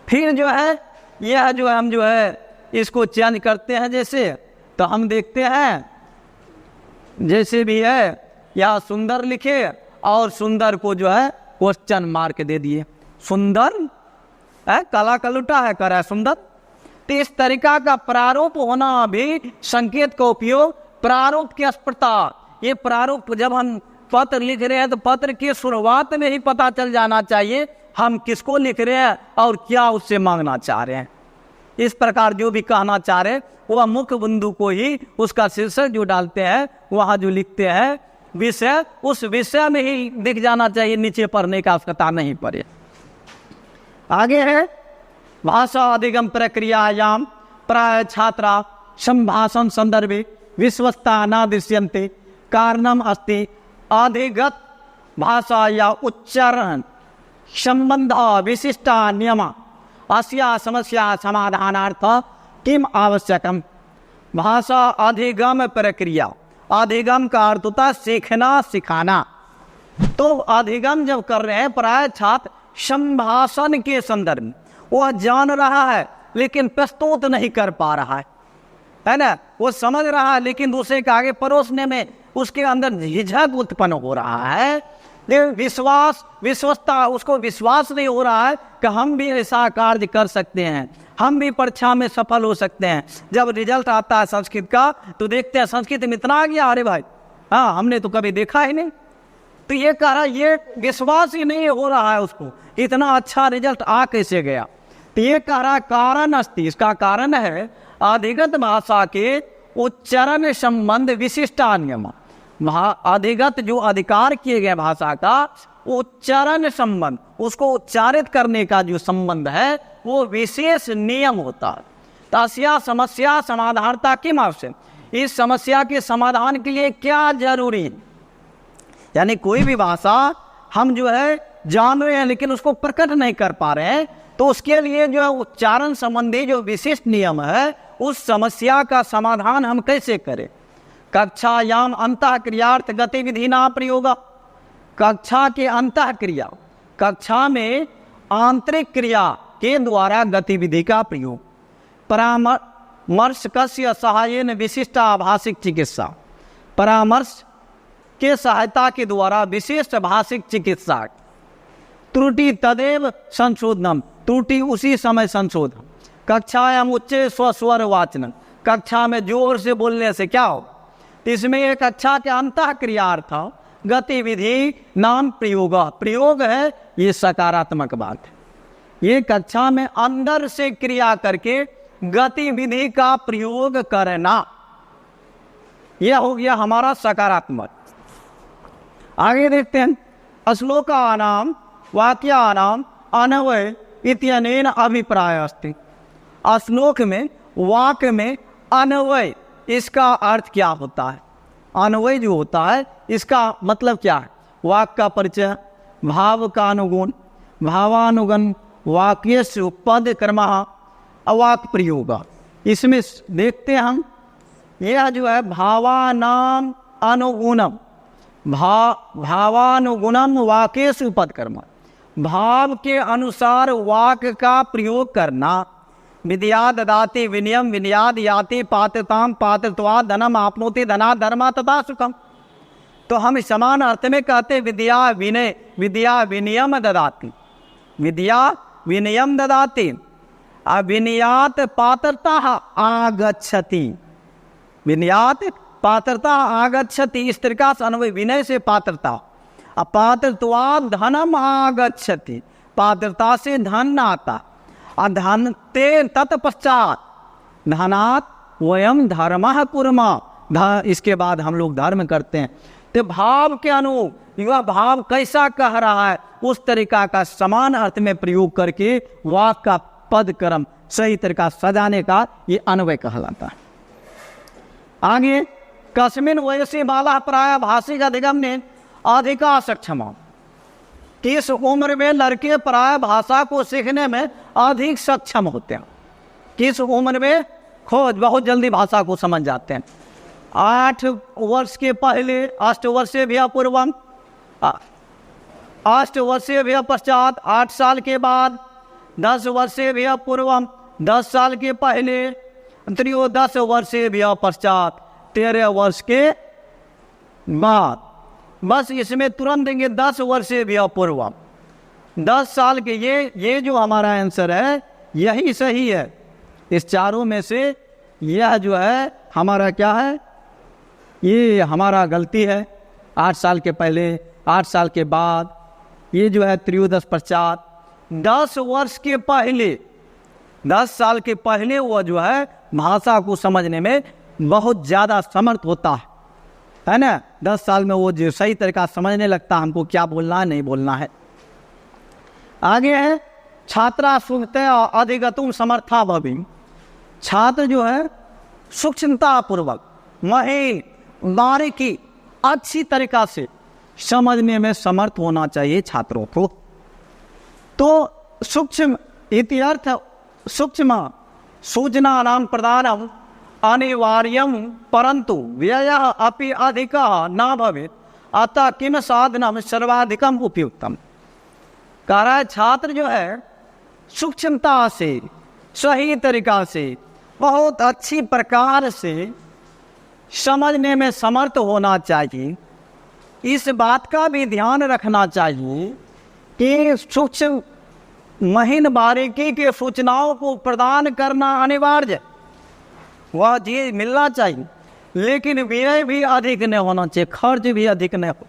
फिर जो है यह जो है हम जो है इसको चेंज करते हैं, जैसे तो हम देखते हैं जैसे भी है या सुंदर लिखे और सुंदर को जो है क्वेश्चन मार्क दे दिए, सुंदर है, काला कलुटा है, कर है सुंदर। तो इस तरीका का प्रारूप होना भी संकेत का उपयोग, प्रारूप की स्पष्टता। ये प्रारूप जब हम पत्र लिख रहे हैं तो पत्र की शुरुआत में ही पता चल जाना चाहिए हम किसको लिख रहे हैं और क्या उससे मांगना चाह रहे हैं। इस प्रकार जो भी कहना चाह रहे हैं वह मुख्य बिंदु को ही, उसका शीर्षक जो डालते हैं वहाँ जो लिखते हैं विषय, उस विषय में ही दिख जाना चाहिए, नीचे पढ़ने का आवश्यकता नहीं पड़े। आगे है भाषा अधिगम प्रक्रियायाम प्राय छात्रा संभाषण संदर्भे विश्वस्ता न दृश्यन्ते कारणम अस्ति अधिगत भाषा या उच्चारण संबंध विशिष्टा नियम अस्या समस्या समाधानार्थ किम आवश्यकम। भाषा अधिगम प्रक्रिया, अधिगम का अर्थ होता है सीखना सिखाना। तो अधिगम जब कर रहे हैं प्राय छात्र संभाषण के संदर्भ में, वह जान रहा है लेकिन प्रस्तुत नहीं कर पा रहा है ना। वो समझ रहा है लेकिन दूसरे के आगे परोसने में उसके अंदर झिझक उत्पन्न हो रहा है। लेकिन विश्वसता, उसको विश्वास नहीं हो रहा है कि हम भी ऐसा कार्य कर सकते हैं, हम भी परीक्षा में सफल हो सकते हैं। जब रिजल्ट आता है संस्कृत का तो देखते हैं संस्कृत में इतना आ गया, अरे भाई हाँ हमने तो कभी देखा ही नहीं। तो ये कह रहा, ये विश्वास ही नहीं हो रहा है उसको, इतना अच्छा रिजल्ट आ कैसे गया। तो ये कह रहा कारण अस्ति, इसका कारण है अधिगत भाषा के उच्चारण संबंध विशिष्टा नियम। अधिगत जो अधिकार किए गए भाषा का उच्चारण संबंध, उसको उच्चारित करने का जो संबंध है वो विशेष नियम होता है। तस्या समस्या समाधानता किम आवश्यक, इस समस्या के समाधान के लिए क्या जरूरी है। यानी कोई भी भाषा हम जो है जान रहे हैं लेकिन उसको प्रकट नहीं कर पा रहे हैं, तो उसके लिए जो है उच्चारण संबंधी जो विशिष्ट नियम है उस समस्या का समाधान हम कैसे करें। कक्षायाम अंतः क्रियार्थ गतिविधि ना प्रयोग, कक्षा के अंतः क्रिया, कक्षा में आंतरिक क्रिया के द्वारा गतिविधि का प्रयोग। परामर्श कस्य सहायेन विशिष्टा भाषिक चिकित्सा, परामर्श के सहायता के द्वारा विशिष्ट भाषिक चिकित्सा। त्रुटि तदेव संशोधनम, त्रुटि उसी समय संशोधन। कक्षायाम उच्च स्वस्वर वाचन, कक्षा में जोर से बोलने से क्या हो। इसमें एक कक्षा के अंतः क्रियार्थ गतिविधि नाम प्रयोग, प्रयोग है ये सकारात्मक बात है। ये कक्षा में अंदर से क्रिया करके गतिविधि का प्रयोग करना, यह हो गया हमारा सकारात्मक। आगे देखते हैं श्लोकानाम वाक्यानाम अन्वय इत्यनेन अभिप्राय अस्ति। श्लोक में वाक्य में अन्वय, इसका अर्थ क्या होता है। अन्वय जो होता है इसका मतलब क्या है। वाक्य का परिचय, भाव का अनुगुण, भावानुगुण, वाक्य से पद क्रम, अवाक्य प्रयोग। इसमें देखते हैं हम, यह जो है भावानाम अनुगुणम, भावानुगुणम वाक्येषु पदकर्म, भाव के अनुसार वाक्य का प्रयोग करना। विद्या ददाति विनयम विनयाद याति पात्रताम पात्रत्वात् धनम आपनोति धना धर्मा तथा सुखम। तो हम समान अर्थ में कहते विद्या विनय, विद्या विनयम ददाति, विद्या विनयम ददाति, अविनयात पात्रता आगच्छति, विनयात पात्रता आगच्छति, इस तरीका से अन्वय विनय से पात्रता। अपात्रत्वात् धनम आगच्छति, पात्रता से धन आता। अधन ते तत्पश्चात धनात् वयम धर्मः कुर्मः, इसके बाद हम लोग धर्म करते हैं। तो भाव के अनुरूप यह भाव कैसा कह रहा है उस तरीका का समान अर्थ में प्रयोग करके वाक्य का पद क्रम सही तरीका सजाने का ये अन्वय कहलाता है। आगे कस्मिन वयसी बाला प्राय भाषिक अधिगम ने अधिका सक्षम, किस उम्र में लड़के प्राय भाषा को सीखने में अधिक सक्षम होते हैं। किस उम्र में खोज बहुत जल्दी भाषा को समझ जाते हैं। 8 वर्ष के पहले, 8 वर्षीय भी पूर्वम, 8 वर्षीय भी पश्चात, 8 साल के बाद, 10 वर्षीय भी पूर्वम, 10 साल के पहले, 13 वर्षीय भी पश्चात, 13 वर्ष के बाद। बस इसमें तुरंत देंगे 10 वर्षीय भी पूर्वम, 10 साल के। ये जो हमारा आंसर है यही सही है। इस चारों में से यह जो है हमारा क्या है, ये हमारा गलती है। 8 साल के पहले, 8 साल के बाद, ये जो है 13 पश्चात। 10 वर्ष के पहले, 10 साल के पहले वो जो है भाषा को समझने में बहुत ज़्यादा समर्थ होता है ना। 10 साल में वो जो सही तरीका समझने लगता है हमको क्या बोलना है नहीं बोलना है। आगे है छात्रा सुखतया अधिगतुम समर्था भवि, छात्र जो है सूक्ष्मता पूर्वक महीन बारीकी अच्छी तरीका से समझने में समर्थ होना चाहिए छात्रों को। तो सूक्ष्म इत्यर्थ सूक्ष्म सूचनानां प्रदानम् अनिवार्यं परंतु व्ययः अपि अधिकः न भवेत्, अतः किम साधनम सर्वाधिकम उपयुक्तम। कह रहा है छात्र जो है सूक्ष्मता से, सही तरीका से, बहुत अच्छी प्रकार से समझने में समर्थ होना चाहिए। इस बात का भी ध्यान रखना चाहिए कि सूक्ष्म महीन बारीकी के सूचनाओं को प्रदान करना अनिवार्य है, वह चीज मिलना चाहिए, लेकिन व्यय भी अधिक नहीं होना चाहिए, खर्च भी अधिक नहीं हो,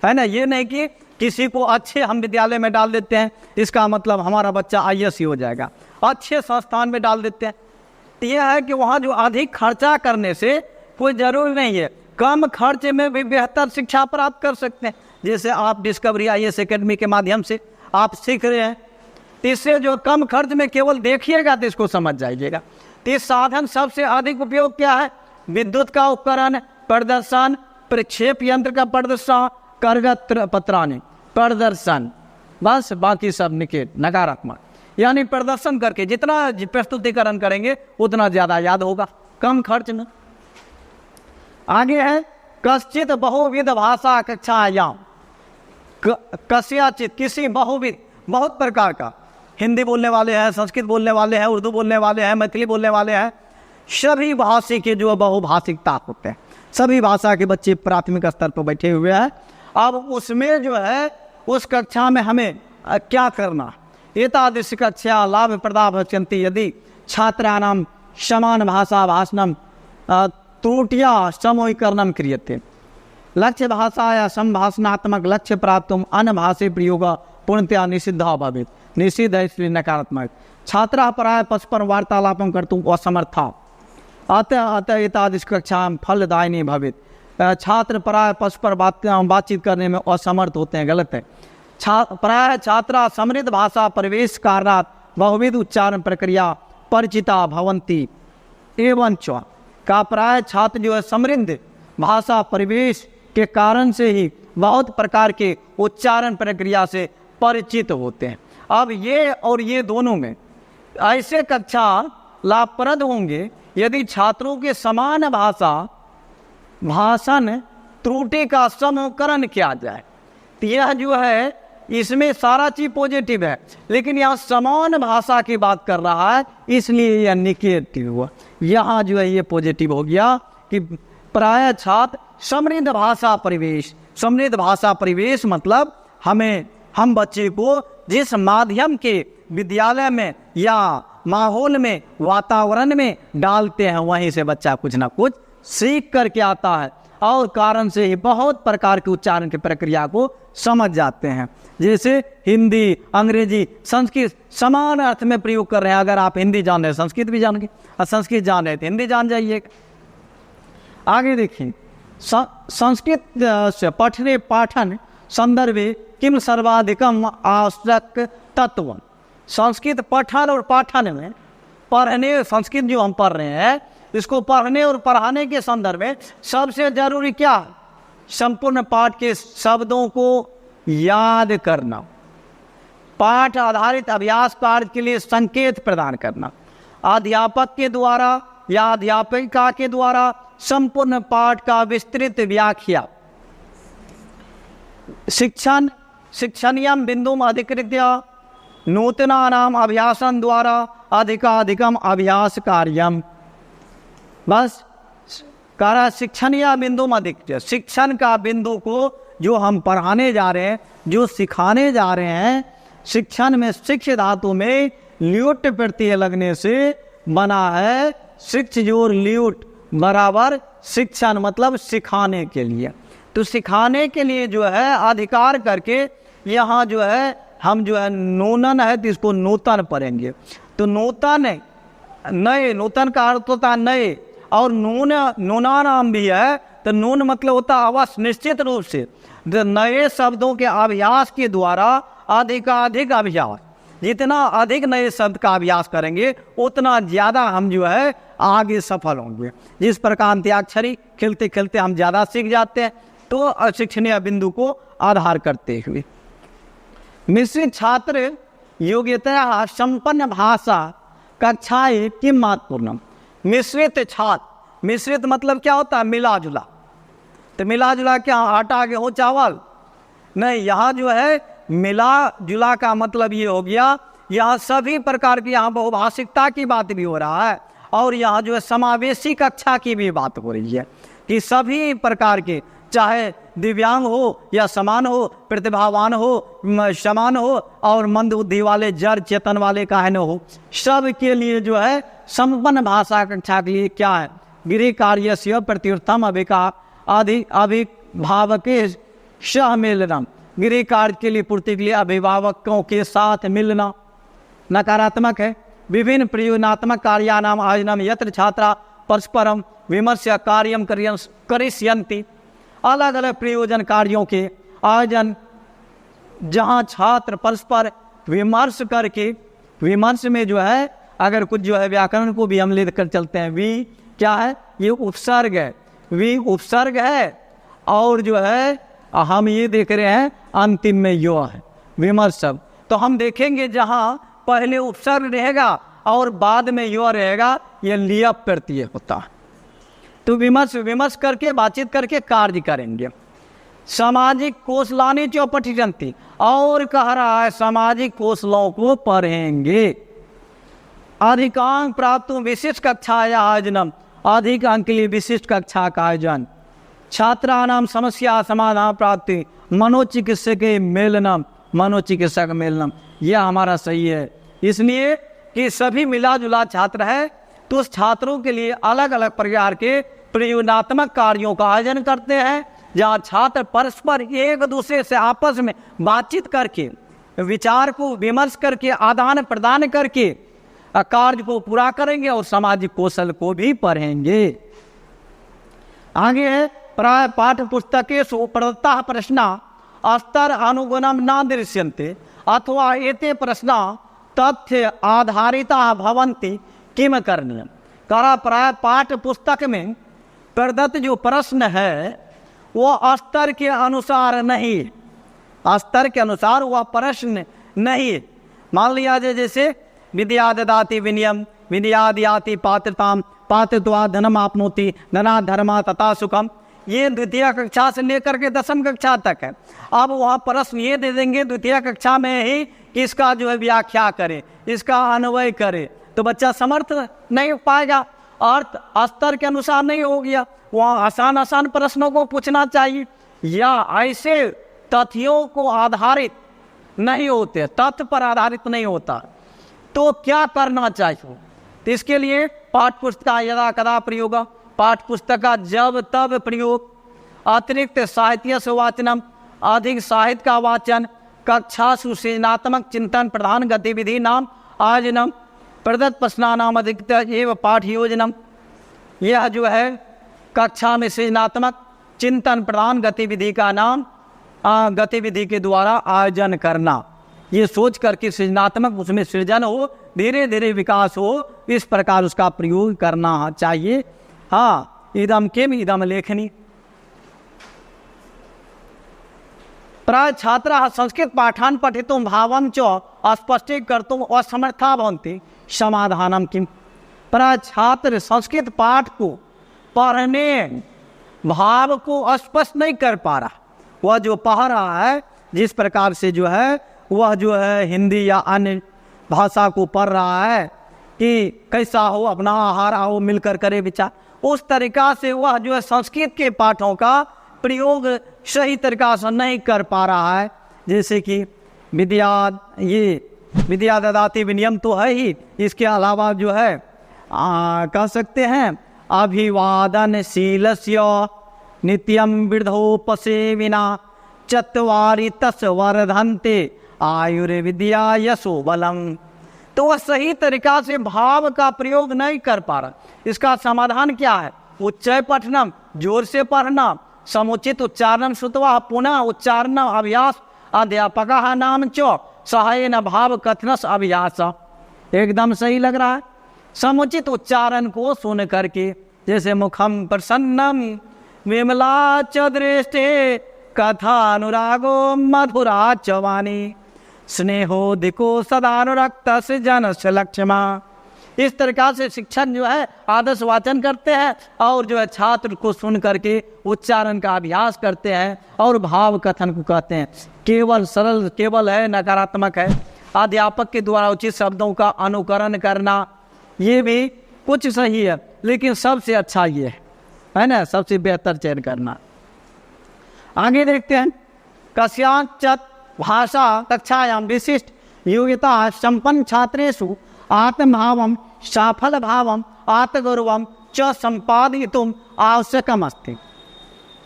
है ना। ये नहीं कि किसी को अच्छे हम विद्यालय में डाल देते हैं, इसका मतलब हमारा बच्चा IAS ही हो जाएगा, अच्छे संस्थान में डाल देते हैं, तो यह है कि वहाँ जो अधिक खर्चा करने से कोई जरूरी नहीं है, कम खर्च में भी बेहतर शिक्षा प्राप्त कर सकते हैं। जैसे आप डिस्कवरी IAS एकेडमी के माध्यम से आप सीख रहे हैं, तो इससे जो कम खर्च में केवल देखिएगा तो इसको समझ जाइएगा। तो इस साधन सबसे अधिक उपयोग क्या है? विद्युत का उपकरण, प्रदर्शन, प्रक्षेप यंत्र का प्रदर्शन, करगत पत्राने प्रदर्शन, बस बाकी सब निकेट नकारात्मक, यानी प्रदर्शन करके जितना प्रस्तुतिकरण करेंगे उतना ज़्यादा याद होगा, कम खर्च में। आगे है कश्चित बहुविध भाषा कक्षायाम, कस्याचित किसी बहुविध, बहुत प्रकार का, हिंदी बोलने वाले हैं, संस्कृत बोलने वाले हैं, उर्दू बोलने वाले हैं, मैथिली बोलने वाले हैं, सभी भाषी के जो बहुभाषिकता होते हैं, सभी भाषा के बच्चे प्राथमिक स्तर पर बैठे हुए हैं। अब उसमें जो है उस कक्षा में हमें क्या करना, एतादृश कक्षा लाभ प्रदा भवन्ति यदि छात्राणां समान भाषा भाषणं त्रुटिया समूहीकरणं क्रियते, लक्ष्य भाषाया संभाषणात्मक लक्ष्य प्राप्तुम अन्य भाषे प्रयोग पूर्णतया निषिद्धः भवेत्, निषिद्ध है इसलिए नकारात्मक। छात्राः प्रायः परस्पर वार्तालापं कर्तुम् असमर्थाः, अतः एतादृश कक्षायां फलदायिनी भवेत्। छात्र प्रायः परस्पर बातचीत करने में असमर्थ होते हैं, गलत है। प्रायः छात्रा समृद्ध भाषा परिवेश कारणात् बहुविध उच्चारण प्रक्रिया परिचिता भवन्ति एवं च, का प्राय छात्र जो है समृद्ध भाषा परिवेश के कारण से ही बहुत प्रकार के उच्चारण प्रक्रिया से परिचित होते हैं। अब ये और ये दोनों में ऐसे कक्षा लाभप्रद होंगे यदि छात्रों के समान भाषण त्रुटि का समूहकरण किया जाए। तो यह जो है इसमें सारा चीज पॉजिटिव है, लेकिन यहाँ समान भाषा की बात कर रहा है इसलिए यह निगेटिव हुआ। यहाँ जो है ये पॉजिटिव हो गया कि प्राय छात्र समृद्ध भाषा परिवेश, समृद्ध भाषा परिवेश मतलब हम बच्चे को जिस माध्यम के विद्यालय में या माहौल में वातावरण में डालते हैं वहीं से बच्चा कुछ ना कुछ सीख करके आता है और कारण से ही बहुत प्रकार के उच्चारण की प्रक्रिया को समझ जाते हैं। जैसे हिंदी, अंग्रेजी, संस्कृत समान अर्थ में प्रयोग कर रहे हैं। अगर आप हिंदी जान रहे संस्कृत भी जान गए, और संस्कृत जान रहे तो हिंदी जान जाइए। आगे देखिए, संस्कृत से पठने पाठन संदर्भे किम सर्वाधिकम आवश्यक तत्व। संस्कृत पठन और पाठन में पढ़ने, संस्कृत जो हम पढ़ रहे हैं इसको पढ़ने और पढ़ाने के संदर्भ में सबसे जरूरी क्या है? संपूर्ण पाठ के शब्दों को याद करना, पाठ आधारित अभ्यास कार्य के लिए संकेत प्रदान करना, अध्यापक के द्वारा या अध्यापिका के द्वारा संपूर्ण पाठ का विस्तृत व्याख्या, शिक्षणीयम बिंदुम अधिकृत्य नूतनानाम अभ्यासन द्वारा अधिकाधिकम अभ्यास कार्यम। बस कारा शिक्षणीय बिंदु अधिक, शिक्षण का बिंदु को जो हम पढ़ाने जा रहे हैं, जो सिखाने जा रहे हैं, शिक्षण में शिक्ष धातु में ल्यूट प्रत्यय लगने से बना है शिक्ष जोर ल्यूट बराबर शिक्षण, मतलब सिखाने के लिए। तो सिखाने के लिए जो है अधिकार करके यहाँ जो है हम जो है नूनन है तो इसको नूतन पढ़ेंगे। तो नूतन नए, नूतन का अर्थ होता है नए, और नूना नाम भी है तो नून मतलब होता है अवश्य, निश्चित रूप से नए शब्दों के अभ्यास के द्वारा अधिकाधिक अभ्यास, जितना अधिक नए शब्द का अभ्यास करेंगे उतना ज़्यादा हम जो है आगे सफल होंगे। जिस प्रकार अंत्याक्षरी खेलते खेलते हम ज़्यादा सीख जाते हैं, तो अशिक्षणीय बिंदु को आधार करते हुए मिश्रित छात्र योग्यता संपन्न भाषा कक्षाएं किम महत्वपूर्ण। मिश्रित छात्र, मिश्रित मतलब क्या होता है, मिला जुला। तो मिला जुला क्या आटा गेहूं चावल नहीं, यहाँ जो है मिला जुला का मतलब ये हो गया यहाँ सभी प्रकार की, यहाँ बहुभाषिकता की बात भी हो रहा है और यहाँ जो है समावेशी कक्षा की भी बात हो रही है कि सभी प्रकार के, चाहे दिव्यांग हो या समान हो, प्रतिभावान हो, समान हो और मंद बुद्धि वाले, जड़ चेतन वाले काहे न हो, सब के लिए जो है संपन्न भाषा कक्षा के लिए क्या है, गृह कार्य से प्रत्युत्तम अभिभावक सहमिलनम, गृह कार्य के लिए पूर्ति के लिए अभिभावकों के साथ मिलना। नकारात्मक है विभिन्न प्रयोजनात्मक कार्यानाम आयोजनम यत्र छात्रा परस्परम विमर्श कार्यम करिष्यन्ति, अलग अलग प्रयोजन कार्यों के आयोजन जहाँ छात्र परस्पर विमर्श करके, विमर्श में जो है अगर कुछ जो है व्याकरण को भी हम ले कर चलते हैं, वी क्या है, ये उपसर्ग है, वी उपसर्ग है और जो है हम ये देख रहे हैं अंतिम में यो है विमर्श शब्द। तो हम देखेंगे जहाँ पहले उपसर्ग रहेगा और बाद में यो रहेगा, ये लिया प्रत्यय होता है। तो विमर्श करके बातचीत करके कार्य करेंगे। सामाजिक कौशलानी चौपटिजंती, और कह रहा है सामाजिक कौशलों को पढ़ेंगे। अधिकांश प्राप्त विशिष्ट कक्षा या आयोजनम, अधिक अंक के लिए विशिष्ट कक्षा का आयोजन। छात्रानाम समस्या समाधान प्राप्ति, मनोचिकित्सक मेलनम, मनोचिकित्सक मेलनम, यह हमारा सही है। इसलिए कि सभी मिला जुला छात्र है तो उस छात्रों के लिए अलग अलग प्रकार के प्रयोजनात्मक कार्यों का आयोजन करते हैं, जहाँ छात्र परस्पर एक दूसरे से आपस में बातचीत करके, विचार को विमर्श करके, आदान प्रदान करके कार्य को पूरा करेंगे और सामाजिक कौशल को भी पढ़ेंगे। आगे है प्राय पाठ पुस्तकेषु प्रदत्ताः प्रश्नाः स्तर अनुगुणं न दृश्यन्ते अथवा एते प्रश्नाः तथ्य आधारिताः भवन्ति किम करणीयम्। कहा प्राय पाठ पुस्तक में प्रदत्त जो प्रश्न है वो स्तर के अनुसार नहीं, स्तर के अनुसार वह प्रश्न नहीं। मान लिया जैसे विद्या ददाति विनयम, विद्या दयाति पात्रताम, पात्रत्वा धनम आपनोति, धना धर्मा तथा सुखम, ये द्वितीय कक्षा से लेकर के 10वीं कक्षा तक है। अब वहाँ प्रश्न ये दे देंगे द्वितीय कक्षा में ही कि इसका जो है व्याख्या करे, इसका अन्वय करे, तो बच्चा समर्थ नहीं हो पाएगा, अर्थ स्तर के अनुसार नहीं हो गया। वहाँ आसान प्रश्नों को पूछना चाहिए या ऐसे तथ्यों को आधारित नहीं होते, तथ्य पर आधारित नहीं होता, तो क्या करना चाहिए। तो इसके लिए पाठ पुस्तक का यदा कदा प्रयोग, पाठ पुस्तक का जब तब प्रयोग, अतिरिक्त साहित्य से वाचनम, अधिक साहित्य का वाचन, कक्षा सुसृजनात्मक चिंतन प्रधान गतिविधि नाम आयोजनम, प्रदत्त प्रश्नानाम अधिकतर एवं पाठ योजनम, यह जो है कक्षा में सृजनात्मक चिंतन प्रधान गतिविधि का नाम गतिविधि के द्वारा आयोजन करना, ये सोच करके सृजनात्मक उसमें सृजन हो, धीरे धीरे विकास हो, इस प्रकार उसका प्रयोग करना चाहिए। हाँ, इदम किम इदम लेखनी। प्राय छात्राः संस्कृत पाठान् पठितुं भावं च स्पष्टीकर्तुम् असमर्था भवन्ति, समाधानं किम्। प्राय छात्र संस्कृत पाठ को पढ़ने, भाव को स्पष्ट नहीं कर पा रहा। वह जो पढ़ रहा है जिस प्रकार से जो है वह जो है हिंदी या अन्य भाषा को पढ़ रहा है कि कैसा हो, अपना आहार आओ मिलकर करे विचार, उस तरीका से वह जो है संस्कृत के पाठों का प्रयोग सही तरीका से नहीं कर पा रहा है। जैसे कि विद्या ददाति विनियम तो है ही, इसके अलावा जो है कह सकते हैं अभिवादनशीलस्य नित्यम वृद्धोपसेविना चत्वारि तस् वर्धन्ते आयुर्विद्या यशो बलम। तो वह सही तरीका से भाव का प्रयोग नहीं कर पा रहा। इसका समाधान क्या है? उच्चय पठनम, जोर से पढ़ना, समुचित उच्चारण श्रुत्वा पुनः उच्चारण अभ्यास, अध्यापक नाम च सहायन भाव कथनस अभ्यास। एकदम सही लग रहा है। समुचित उच्चारण को सुन करके, जैसे मुखम प्रसन्नम विमला च दृष्टे कथानुरागो मधुरा च वाणी स्नेहोदिको सदानुरक्त जन से लक्ष्मा। इस प्रकार से शिक्षक जो है आदर्श वाचन करते हैं और जो है छात्र को सुन करके उच्चारण का अभ्यास करते हैं और भाव कथन को कहते हैं। केवल सरल केवल है, नकारात्मक है। अध्यापक के द्वारा उचित शब्दों का अनुकरण करना ये भी कुछ सही है, लेकिन सबसे अच्छा ये है ना, सबसे बेहतर चयन करना। आगे देखते हैं। कस्यांचित् भाषा कक्षायां विशिष्ट योग्यता संपन्न छात्रेषु आत्मभावं साफल भावं आत्मगौरवं च संपादितुम् आवश्यकम् अस्ति।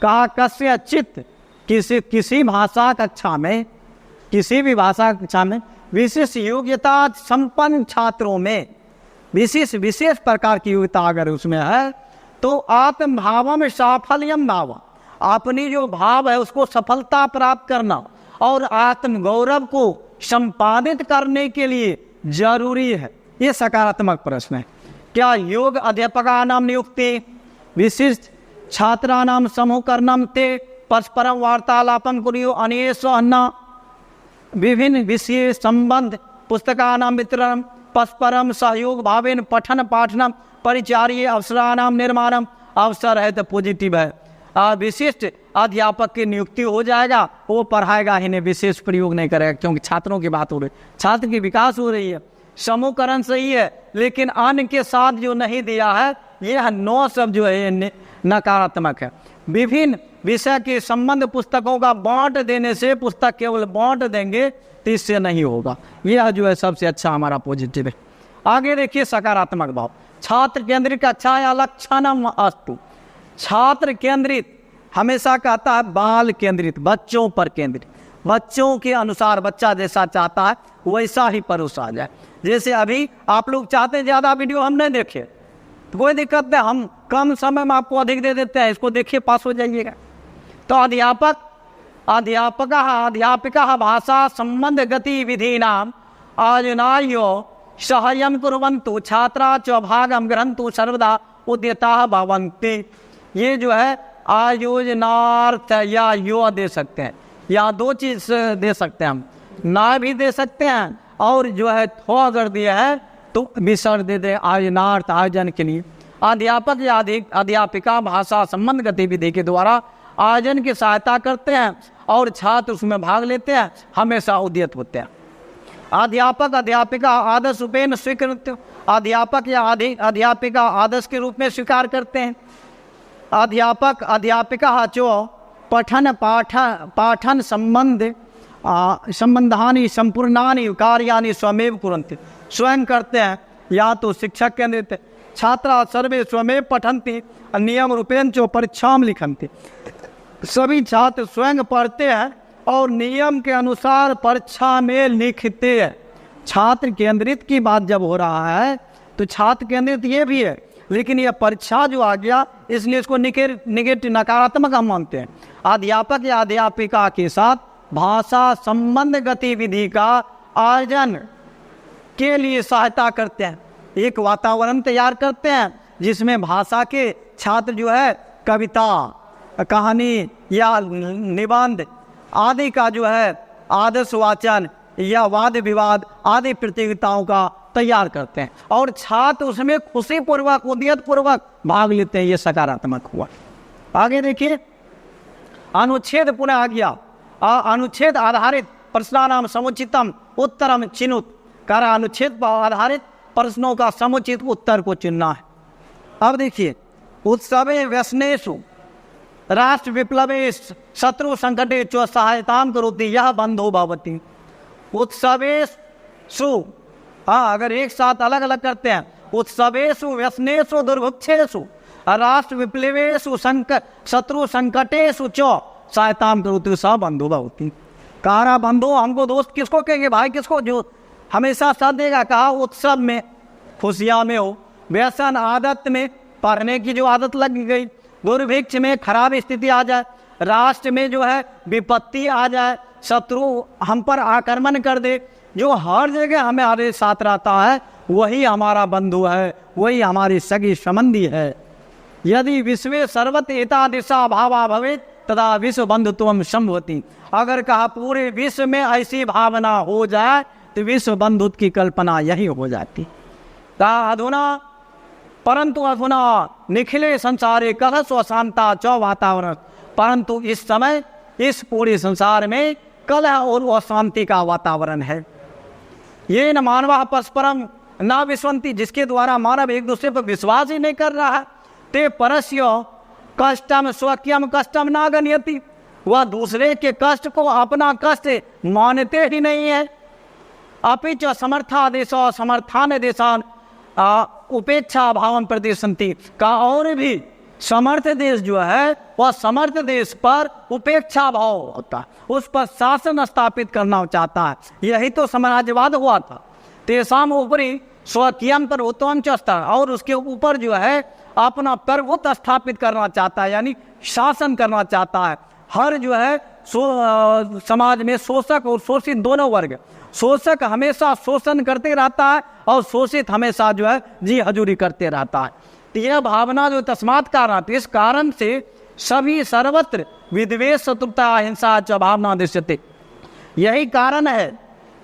कहा कस्यचित् किसी भाषा कक्षा में, किसी भी भाषा कक्षा में विशेष योग्यता संपन्न छात्रों में विशेष प्रकार की योग्यता अगर उसमें है तो आत्मभावं साफल्यं भावं, अपनी जो भाव है उसको सफलता प्राप्त करना और आत्मगौरव को संपादित करने के लिए जरूरी है। ये सकारात्मक प्रश्न है। क्या योग अध्यापकानां नियुक्ति विशिष्ट छात्राणां समूहकरणं ते परस्परं वार्तालापं कुर्युः अन्येषु अन्ना विभिन्न विषय संबंध पुस्तकानां वितरणं परस्परं सहयोग भावेन पठन पाठनं परिचार्य अवसराणां निर्माणम। अवसर है तो पॉजिटिव है। विशिष्ट अध्यापक की नियुक्ति हो जाएगा, वो पढ़ाएगा ही नहीं, विशेष प्रयोग नहीं करेगा, क्योंकि छात्रों की बात हो रही, छात्र की विकास हो रही है। समूहकरण सही है, लेकिन अन्य के साथ जो नहीं दिया है यह 9 शब्द जो है नकारात्मक है। विभिन्न विषय के संबंध पुस्तकों का बांट देने से, पुस्तक केवल बांट देंगे तो इससे नहीं होगा। यह जो है सबसे अच्छा हमारा पॉजिटिव है। आगे देखिए सकारात्मक भाव। छात्र केंद्रित कक्षाया लक्षणम अस्तु। छात्र केंद्रित हमेशा कहता है बाल केंद्रित, बच्चों पर केंद्रित, बच्चों के अनुसार बच्चा जैसा चाहता है वैसा ही परोसा जाए। जैसे अभी आप लोग चाहते हैं ज़्यादा वीडियो हम नहीं देखे तो कोई दिक्कत नहीं, हम कम समय में आपको अधिक दे देते हैं, इसको देखिए पास हो जाइएगा। तो अध्यापिका भाषा संबंध गतिविधीनां आयोजनायो सहाय्यं कुर्वन्तु छात्रा च भागं गृह्णन्तु सर्वदा उद्यताः भवन्ति। ये जो है आयोजनार्थ या यो दे सकते हैं, या 2 चीज़ दे सकते हैं हम, ना भी दे सकते हैं और जो है थो अगर दिया है तो विसर्ग दे दे आयोजनार्थ, आयोजन के लिए। अध्यापक या अध्यापिका भाषा संबंध गतिविधि के द्वारा आयोजन की सहायता करते हैं और छात्र उसमें भाग लेते हैं, हमेशा उद्यत होते हैं। अध्यापक अध्यापिका आदर्श रूपेण स्वीकृत, अध्यापक या अध्यापिका आदर्श के रूप में स्वीकार करते हैं। अध्यापक अध्यापिका जो पठन पाठन संबंधानि संपूर्णानि कार्याणि स्वयमेव कुर्वन्ति, स्वयं करते हैं, या तो शिक्षक केंद्रित। छात्रा सर्वे स्वयमेव पठन्ति नियम रूपेण च परीक्षां लिखन्ति। सभी छात्र स्वयं पढ़ते हैं और नियम के अनुसार परीक्षा में लिखते हैं। छात्र केंद्रित की बात जब हो रहा है तो छात्र केंद्रित ये भी है, लेकिन यह परीक्षा जो आ गया इसलिए इसको निगेटिव नकारात्मक हम मानते हैं। अध्यापक या अध्यापिका के साथ भाषा संबंध गतिविधि का आयोजन के लिए सहायता करते हैं, एक वातावरण तैयार करते हैं जिसमें भाषा के छात्र जो है कविता, कहानी या निबंध आदि का जो है आदर्श वाचन या वाद विवाद आदि प्रतियोगिताओं का तैयार करते हैं और छात्र उसमें खुशी पूर्वक उद्यत पूर्वक भाग लेते हैं। ये सकारात्मक हुआ। आगे देखिए अनुच्छेद पुनः आ गया। अनुच्छेद आधारित प्रश्नानां समुचितम उत्तरम चिनुत। करा अनुच्छेद पर आधारित प्रश्नों का समुचित उत्तर को चुनना है। अब देखिए उत्सवे व्यसनेषु राष्ट्र विप्लवे शत्रु संकटे च सहायतां करोति यह बंधो भवति। उत्सवेषु, हाँ अगर एक साथ अलग अलग करते हैं, उत्सवेषु व्यसनेषु दुर्भिक्षेषु राष्ट्र विप्लवेषु शत्रु संकटेषु च सहायतां करोति सह बंधो भवति। कारा बंधो हमको दोस्त किसको कहेंगे भाई, किसको जो हमेशा साथ देगा। कहा उत्सव में खुशियाँ में हो, व्यसन आदत में पढ़ने की जो आदत लग गई, दुर्भिक्ष में खराब स्थिति आ जाए, राष्ट्र में जो है विपत्ति आ जाए, शत्रु हम पर आक्रमण कर दे, जो हर जगह हमारे साथ रहता है वही हमारा बंधु है, वही हमारी सगी संबंधी है। यदि विश्वे सर्वत्र एतादृशा भावा भवेत् तदा विश्व बंधुत्वम संभवति। अगर कहा पूरे विश्व में ऐसी भावना हो जाए तो विश्व बंधुत्व की कल्पना यही हो जाती। परंतु अधुना निखिले संसारे कलह स्वशांता च वातावरण। परंतु इस समय इस पूरे संसार में कलह और अशांति का वातावरण है। ये न मानवा परस्परम न विश्वंती, जिसके द्वारा मानव एक दूसरे पर विश्वास ही नहीं कर रहा है। ते परस्य कष्टम स्वकीयम कष्टम न गण्यति, वह दूसरे के कष्ट को अपना कष्ट मानते ही नहीं है। अपिच समर्थादेश समर्थान देशान उपेक्षा भावन प्रदर्शनती का, और भी समर्थ देश जो है वह समर्थ देश पर उपेक्षा भाव होता है, उस पर शासन स्थापित करना चाहता है। यही तो साम्राज्यवाद हुआ था। तेसाम ऊपरी स्वकीयम पर उत्तम चस्ता, और उसके ऊपर जो है अपना प्रभुत्व स्थापित करना चाहता है, यानी शासन करना चाहता है। हर जो है समाज में शोषक और शोषित दोनों वर्ग, शोषक हमेशा शोषण करते रहता है और शोषित हमेशा जो है जी हजूरी करते रहता है। तो यह भावना जो तस्मात् कारण, इस कारण से सभी सर्वत्र विद्वेष शत्रुता अहिंसा च भावना दृश्यते। यही कारण है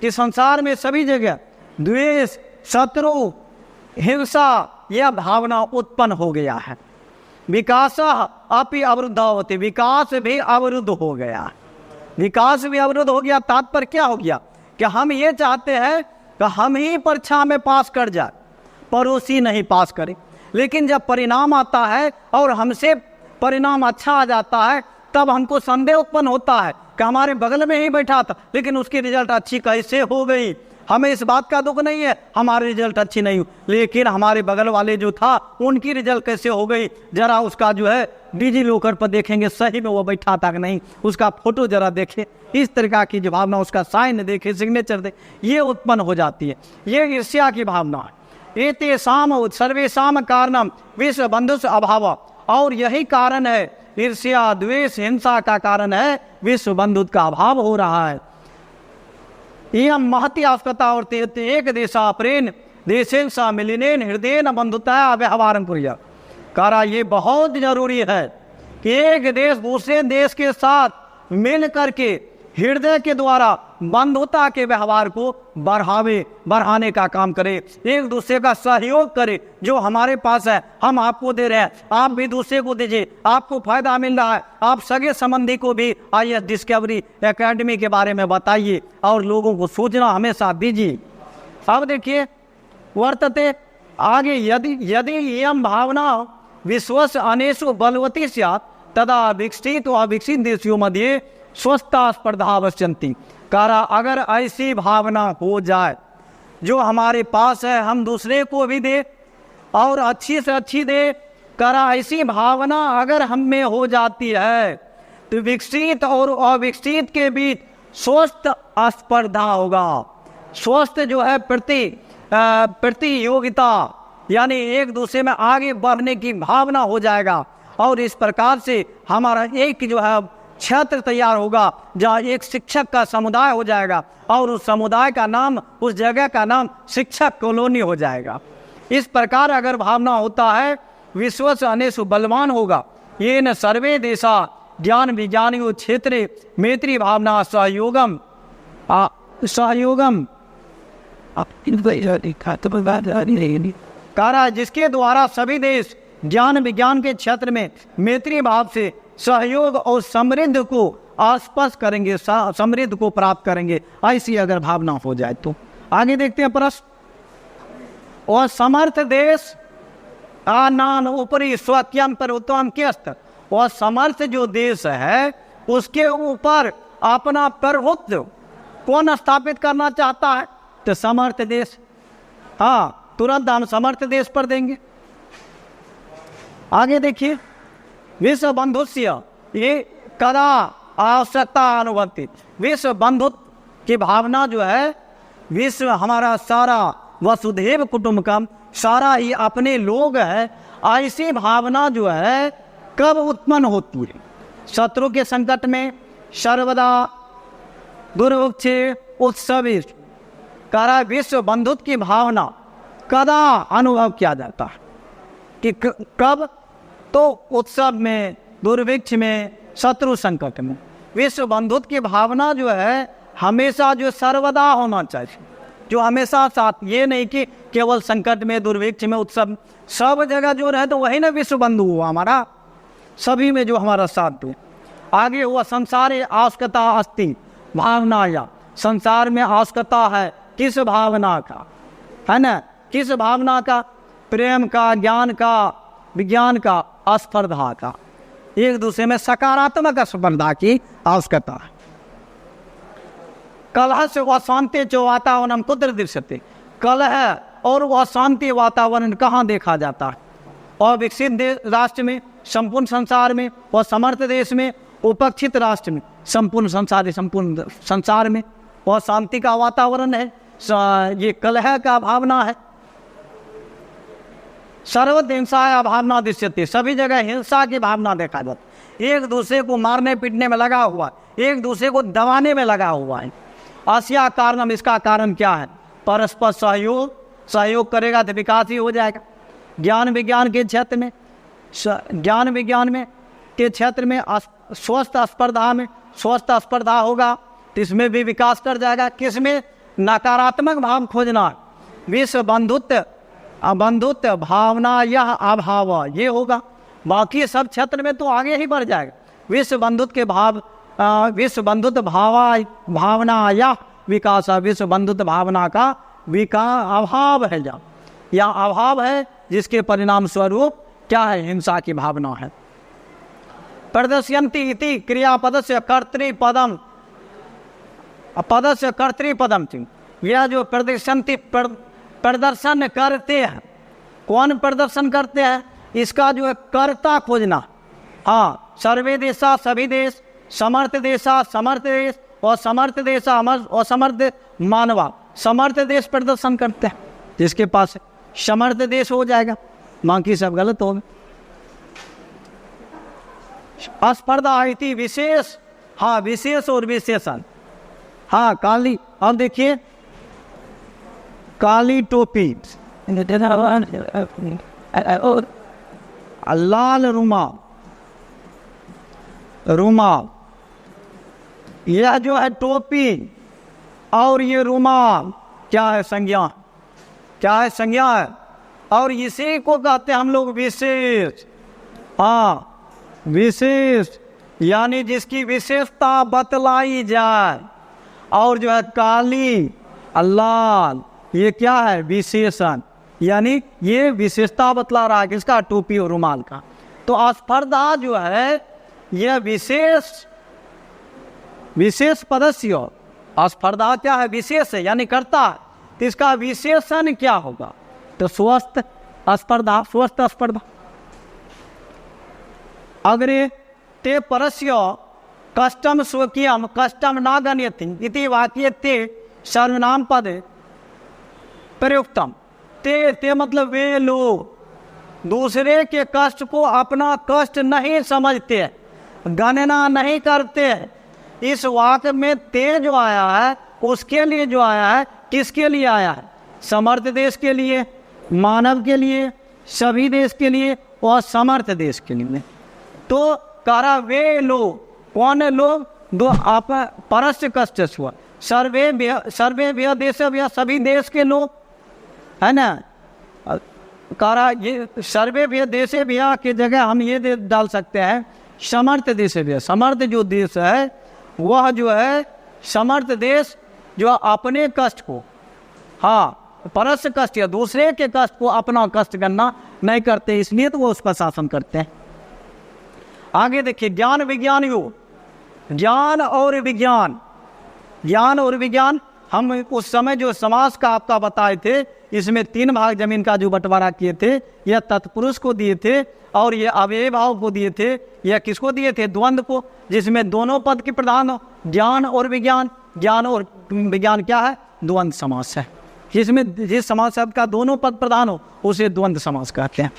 कि संसार में सभी जगह द्वेष शत्रु हिंसा यह भावना उत्पन्न हो गया है। विकास अपि अवरुद्ध होते, विकास भी अवरुद्ध हो गया, विकास भी अवरुद्ध हो गया। तात्पर्य क्या हो गया कि हम ये चाहते हैं कि हम ही परीक्षा में पास कर जाए, पड़ोसी नहीं पास करे। लेकिन जब परिणाम आता है और हमसे परिणाम अच्छा आ जाता है तब हमको संदेह उत्पन्न होता है कि हमारे बगल में ही बैठा था लेकिन उसकी रिजल्ट अच्छी कैसे हो गई। हमें इस बात का दुख नहीं है हमारी रिजल्ट अच्छी नहीं हुई, लेकिन हमारे बगल वाले जो था उनकी रिजल्ट कैसे हो गई, जरा उसका जो है डिजी लॉकर पर देखेंगे सही में वो बैठा था कि नहीं, उसका फोटो जरा देखे, इस तरह की जो भावना, उसका साइन देखे, सिग्नेचर दे, ये उत्पन्न हो जाती है। ये ईर्ष्या की भावना है। एतेषाम सर्वेषाम कारणम विश्व बंधुत्व अभाव, और यही कारण है, ईर्ष्या द्वेष हिंसा का कारण है विश्व बंधुत्व का अभाव हो रहा है। यह महती आवश्यकता और एक देशा प्रेन देशेन सा मिलिनेन हृदय न बंधुता व्यवहार कुरिया। कारा ये बहुत जरूरी है कि एक देश दूसरे देश के साथ मिल करके हृदय के द्वारा बंधुता के व्यवहार को बढ़ाने का काम करे, एक दूसरे का सहयोग करे। जो हमारे पास है हम आपको दे रहे हैं, आप भी दूसरे को दीजिए, आपको फायदा मिल रहा है। आप सगे संबंधी को भी IAS डिस्कवरी एकेडमी के बारे में बताइए और लोगों को सूचना हमेशा दीजिए। अब देखिए वर्तते आगे, यदि यम भावना विश्वस अनेषु बलवती स्यात् तदा विकसित व अविकसित देशों मध्य स्वस्थता स्पर्धा अवश्यंती। कारा अगर ऐसी भावना हो जाए जो हमारे पास है हम दूसरे को भी दे और अच्छी से अच्छी दे, कारा ऐसी भावना अगर हम में हो जाती है तो विकसित और अविकसित के बीच स्वस्थ स्पर्धा होगा। स्वस्थ जो है प्रतियोगिता, यानी एक दूसरे में आगे बढ़ने की भावना हो जाएगा। और इस प्रकार से हमारा एक जो है क्षेत्र तैयार होगा जहाँ एक शिक्षक का समुदाय हो जाएगा और उस समुदाय का नाम, उस जगह का नाम शिक्षक कॉलोनी हो जाएगा। इस प्रकार अगर भावना होता है विश्व से अनेषु बलवान होगा। ये न सर्वे देशा ज्ञान विज्ञानियों क्षेत्रे मैत्री भावना सहयोगम कारा, जिसके द्वारा सभी देश ज्ञान विज्ञान के क्षेत्र में मैत्री भाव से सहयोग और समृद्ध को आस्पर्श करेंगे, समृद्ध को प्राप्त करेंगे। ऐसी अगर भावना हो जाए तो आगे देखते हैं प्रश्न। और समर्थ देश आनान ऊपरी स्वकीयम पर उत्तम के स्तर, और समर्थ जो देश है उसके ऊपर अपना प्रभुत्व कौन स्थापित करना चाहता है? तो समर्थ देश। हाँ, तुरंत हम समर्थ देश पर देंगे। आगे देखिए, विश्व बंधुत्व ये कदा आवश्यकता अनुभवती। विश्व बंधुत्व की भावना जो है, विश्व हमारा सारा वसुधैव कुटुंबकम, सारा ही अपने लोग है, ऐसी भावना जो है कब उत्पन्न होती है? शत्रु के संकट में, सर्वदा दुर्भिक्षे उत्सव। करा विश्व बंधुत्व की भावना कदा अनुभव किया जाता है कि कब? तो उत्सव में, दुर्भिक्ष में, शत्रु संकट में विश्व बंधुत्व की भावना जो है हमेशा जो सर्वदा होना चाहिए, जो हमेशा साथ, ये नहीं कि केवल संकट में, दुर्भिक्ष में, उत्सव, सब जगह जो रहे तो वही ना विश्व बंधु हुआ हमारा, सभी में जो हमारा साथ दे। आगे हुआ संसारे आवश्यकता अस्ति भावना, या संसार में आवश्यकता है किस भावना का, है ना, किस भावना का, प्रेम का, ज्ञान का, विज्ञान का, स्पर्धा का, एक दूसरे में सकारात्मक स्पर्धा की आवश्यकता है। कलह से अशांति जो वातावरण कुत्र दृश्यते, कलह और वह शांति वातावरण कहाँ देखा जाता है? और विकसित राष्ट्र में, संपूर्ण संसार में, और समर्थ देश में, उपेक्षित राष्ट्र में, संपूर्ण संसार में वह शांति का वातावरण है, ये कलह का भावना है। सर्वत्र हिंसा भावना दृश्यते, सभी जगह हिंसा की भावना देखा जाता, एक दूसरे को मारने पीटने में लगा हुआ, एक दूसरे को दबाने में लगा हुआ है। आसिया कारणम, इसका कारण क्या है? परस्पर सहयोग, सहयोग करेगा तो विकास ही हो जाएगा। ज्ञान विज्ञान के क्षेत्र में, ज्ञान विज्ञान में के क्षेत्र में स्वस्थ स्पर्धा में, स्वस्थ स्पर्धा होगा तो इसमें भी विकास कर जाएगा। किसमें? नकारात्मक भाव खोजना, विश्व बंधुत्व बंधुत्व भावना, यह अभाव ये होगा, बाकी सब क्षेत्र में तो आगे ही बढ़ जाएगा। विश्व बंधुत्व के भाव, विश्व बंधुत्व भावना या विकास, विश्व बंधुत्व भावना का अभाव है, या अभाव है, जिसके परिणाम स्वरूप क्या है? हिंसा की भावना है। प्रदर्शयन्ति इति क्रियापदस्य कर्तृपदम, पदस्य कर्तृपदम थी, यह जो प्रदर्शयन्ति प्रदर्शन करते हैं, कौन प्रदर्शन करते हैं? इसका जो है कर्ता खोजना। हाँ, सर्वे देशा सभी देश, समर्थ देशा समर्थ देश, और समर्थ देशा असमर्थ मानवा, समर्थ देश प्रदर्शन करते हैं, जिसके पास समर्थ देश हो जाएगा, बाकी सब गलत होगा। स्पर्धा इति विशेष, हाँ विशेष और विशेषण, हाँ काली, अब देखिए काली टोपी, लाल रुमाल, रुमाल, यह जो है टोपी और ये रुमाल क्या है? संज्ञा, क्या है? संज्ञा है, और इसी को कहते हैं हम लोग विशेष। हाँ, विशेष यानी जिसकी विशेषता बतलाई जाए, और जो है काली, लाल, ये क्या है? विशेषण, यानी ये विशेषता बतला रहा है किसका? टोपी और रुमाल का। तो स्पर्धा जो है यह विशेष पदस्य, स्पर्धा क्या है? विशेष है, यानी करता है, तो इसका विशेषण क्या होगा? तो स्वस्थ स्पर्धा, स्वस्थ स्पर्धा। अग्रे ते परस्य कष्टम स्वकीयम कष्टम न गण्यते इति वाक्यते सर्वनाम पद प्रयुक्तम। ते मतलब वे लोग दूसरे के कष्ट को अपना कष्ट नहीं समझते, गणना नहीं करते। इस वाक्य में ते जो आया है उसके लिए जो आया है, किसके लिए आया है? समर्थ देश के लिए, मानव के लिए, सभी देश के लिए और समर्थ देश के लिए। तो करा वे लोग, कौन लोग? दो आप परस्य कष्ट हुआ, सर्वे भी देश भी, सभी देश के लोग, है ना। करा ये सर्वे भी देश भी के जगह हम ये डाल सकते हैं समर्थ देश भी। समर्थ जो देश है वह जो है समर्थ देश जो अपने कष्ट को, हाँ परस्य कष्ट या दूसरे के कष्ट को अपना कष्ट करना नहीं करते, इसलिए तो वो उसका शासन करते हैं। आगे देखिए ज्ञान विज्ञान योग, ज्ञान और विज्ञान, ज्ञान और विज्ञान। हम उस समय जो समाज का आपका बताए थे, इसमें 3 भाग जमीन का जो बंटवारा किए थे, यह तत्पुरुष को दिए थे और ये अव्यय भाव को दिए थे। यह किसको दिए थे? द्वंद्व को, जिसमें दोनों पद के प्रधान हो, ज्ञान और विज्ञान। ज्ञान और विज्ञान क्या है? द्वंद्व समास है, जिसमें जिस समास शब्द का दोनों पद प्रधान हो उसे द्वंद्व समास कहते हैं।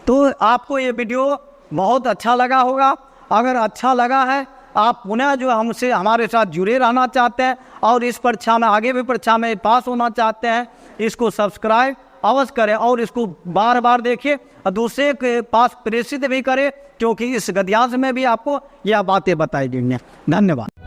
तो आपको ये वीडियो बहुत अच्छा लगा होगा। अगर अच्छा लगा है, आप पुनः जो हमसे हमारे साथ जुड़े रहना चाहते हैं और इस परीक्षा में, आगे भी परीक्षा में पास होना चाहते हैं, इसको सब्सक्राइब अवश्य करें और इसको बार बार देखिए और दूसरे के पास प्रेषित भी करें, क्योंकि इस गद्यांश में भी आपको यह बातें बताई गई हैं। धन्यवाद।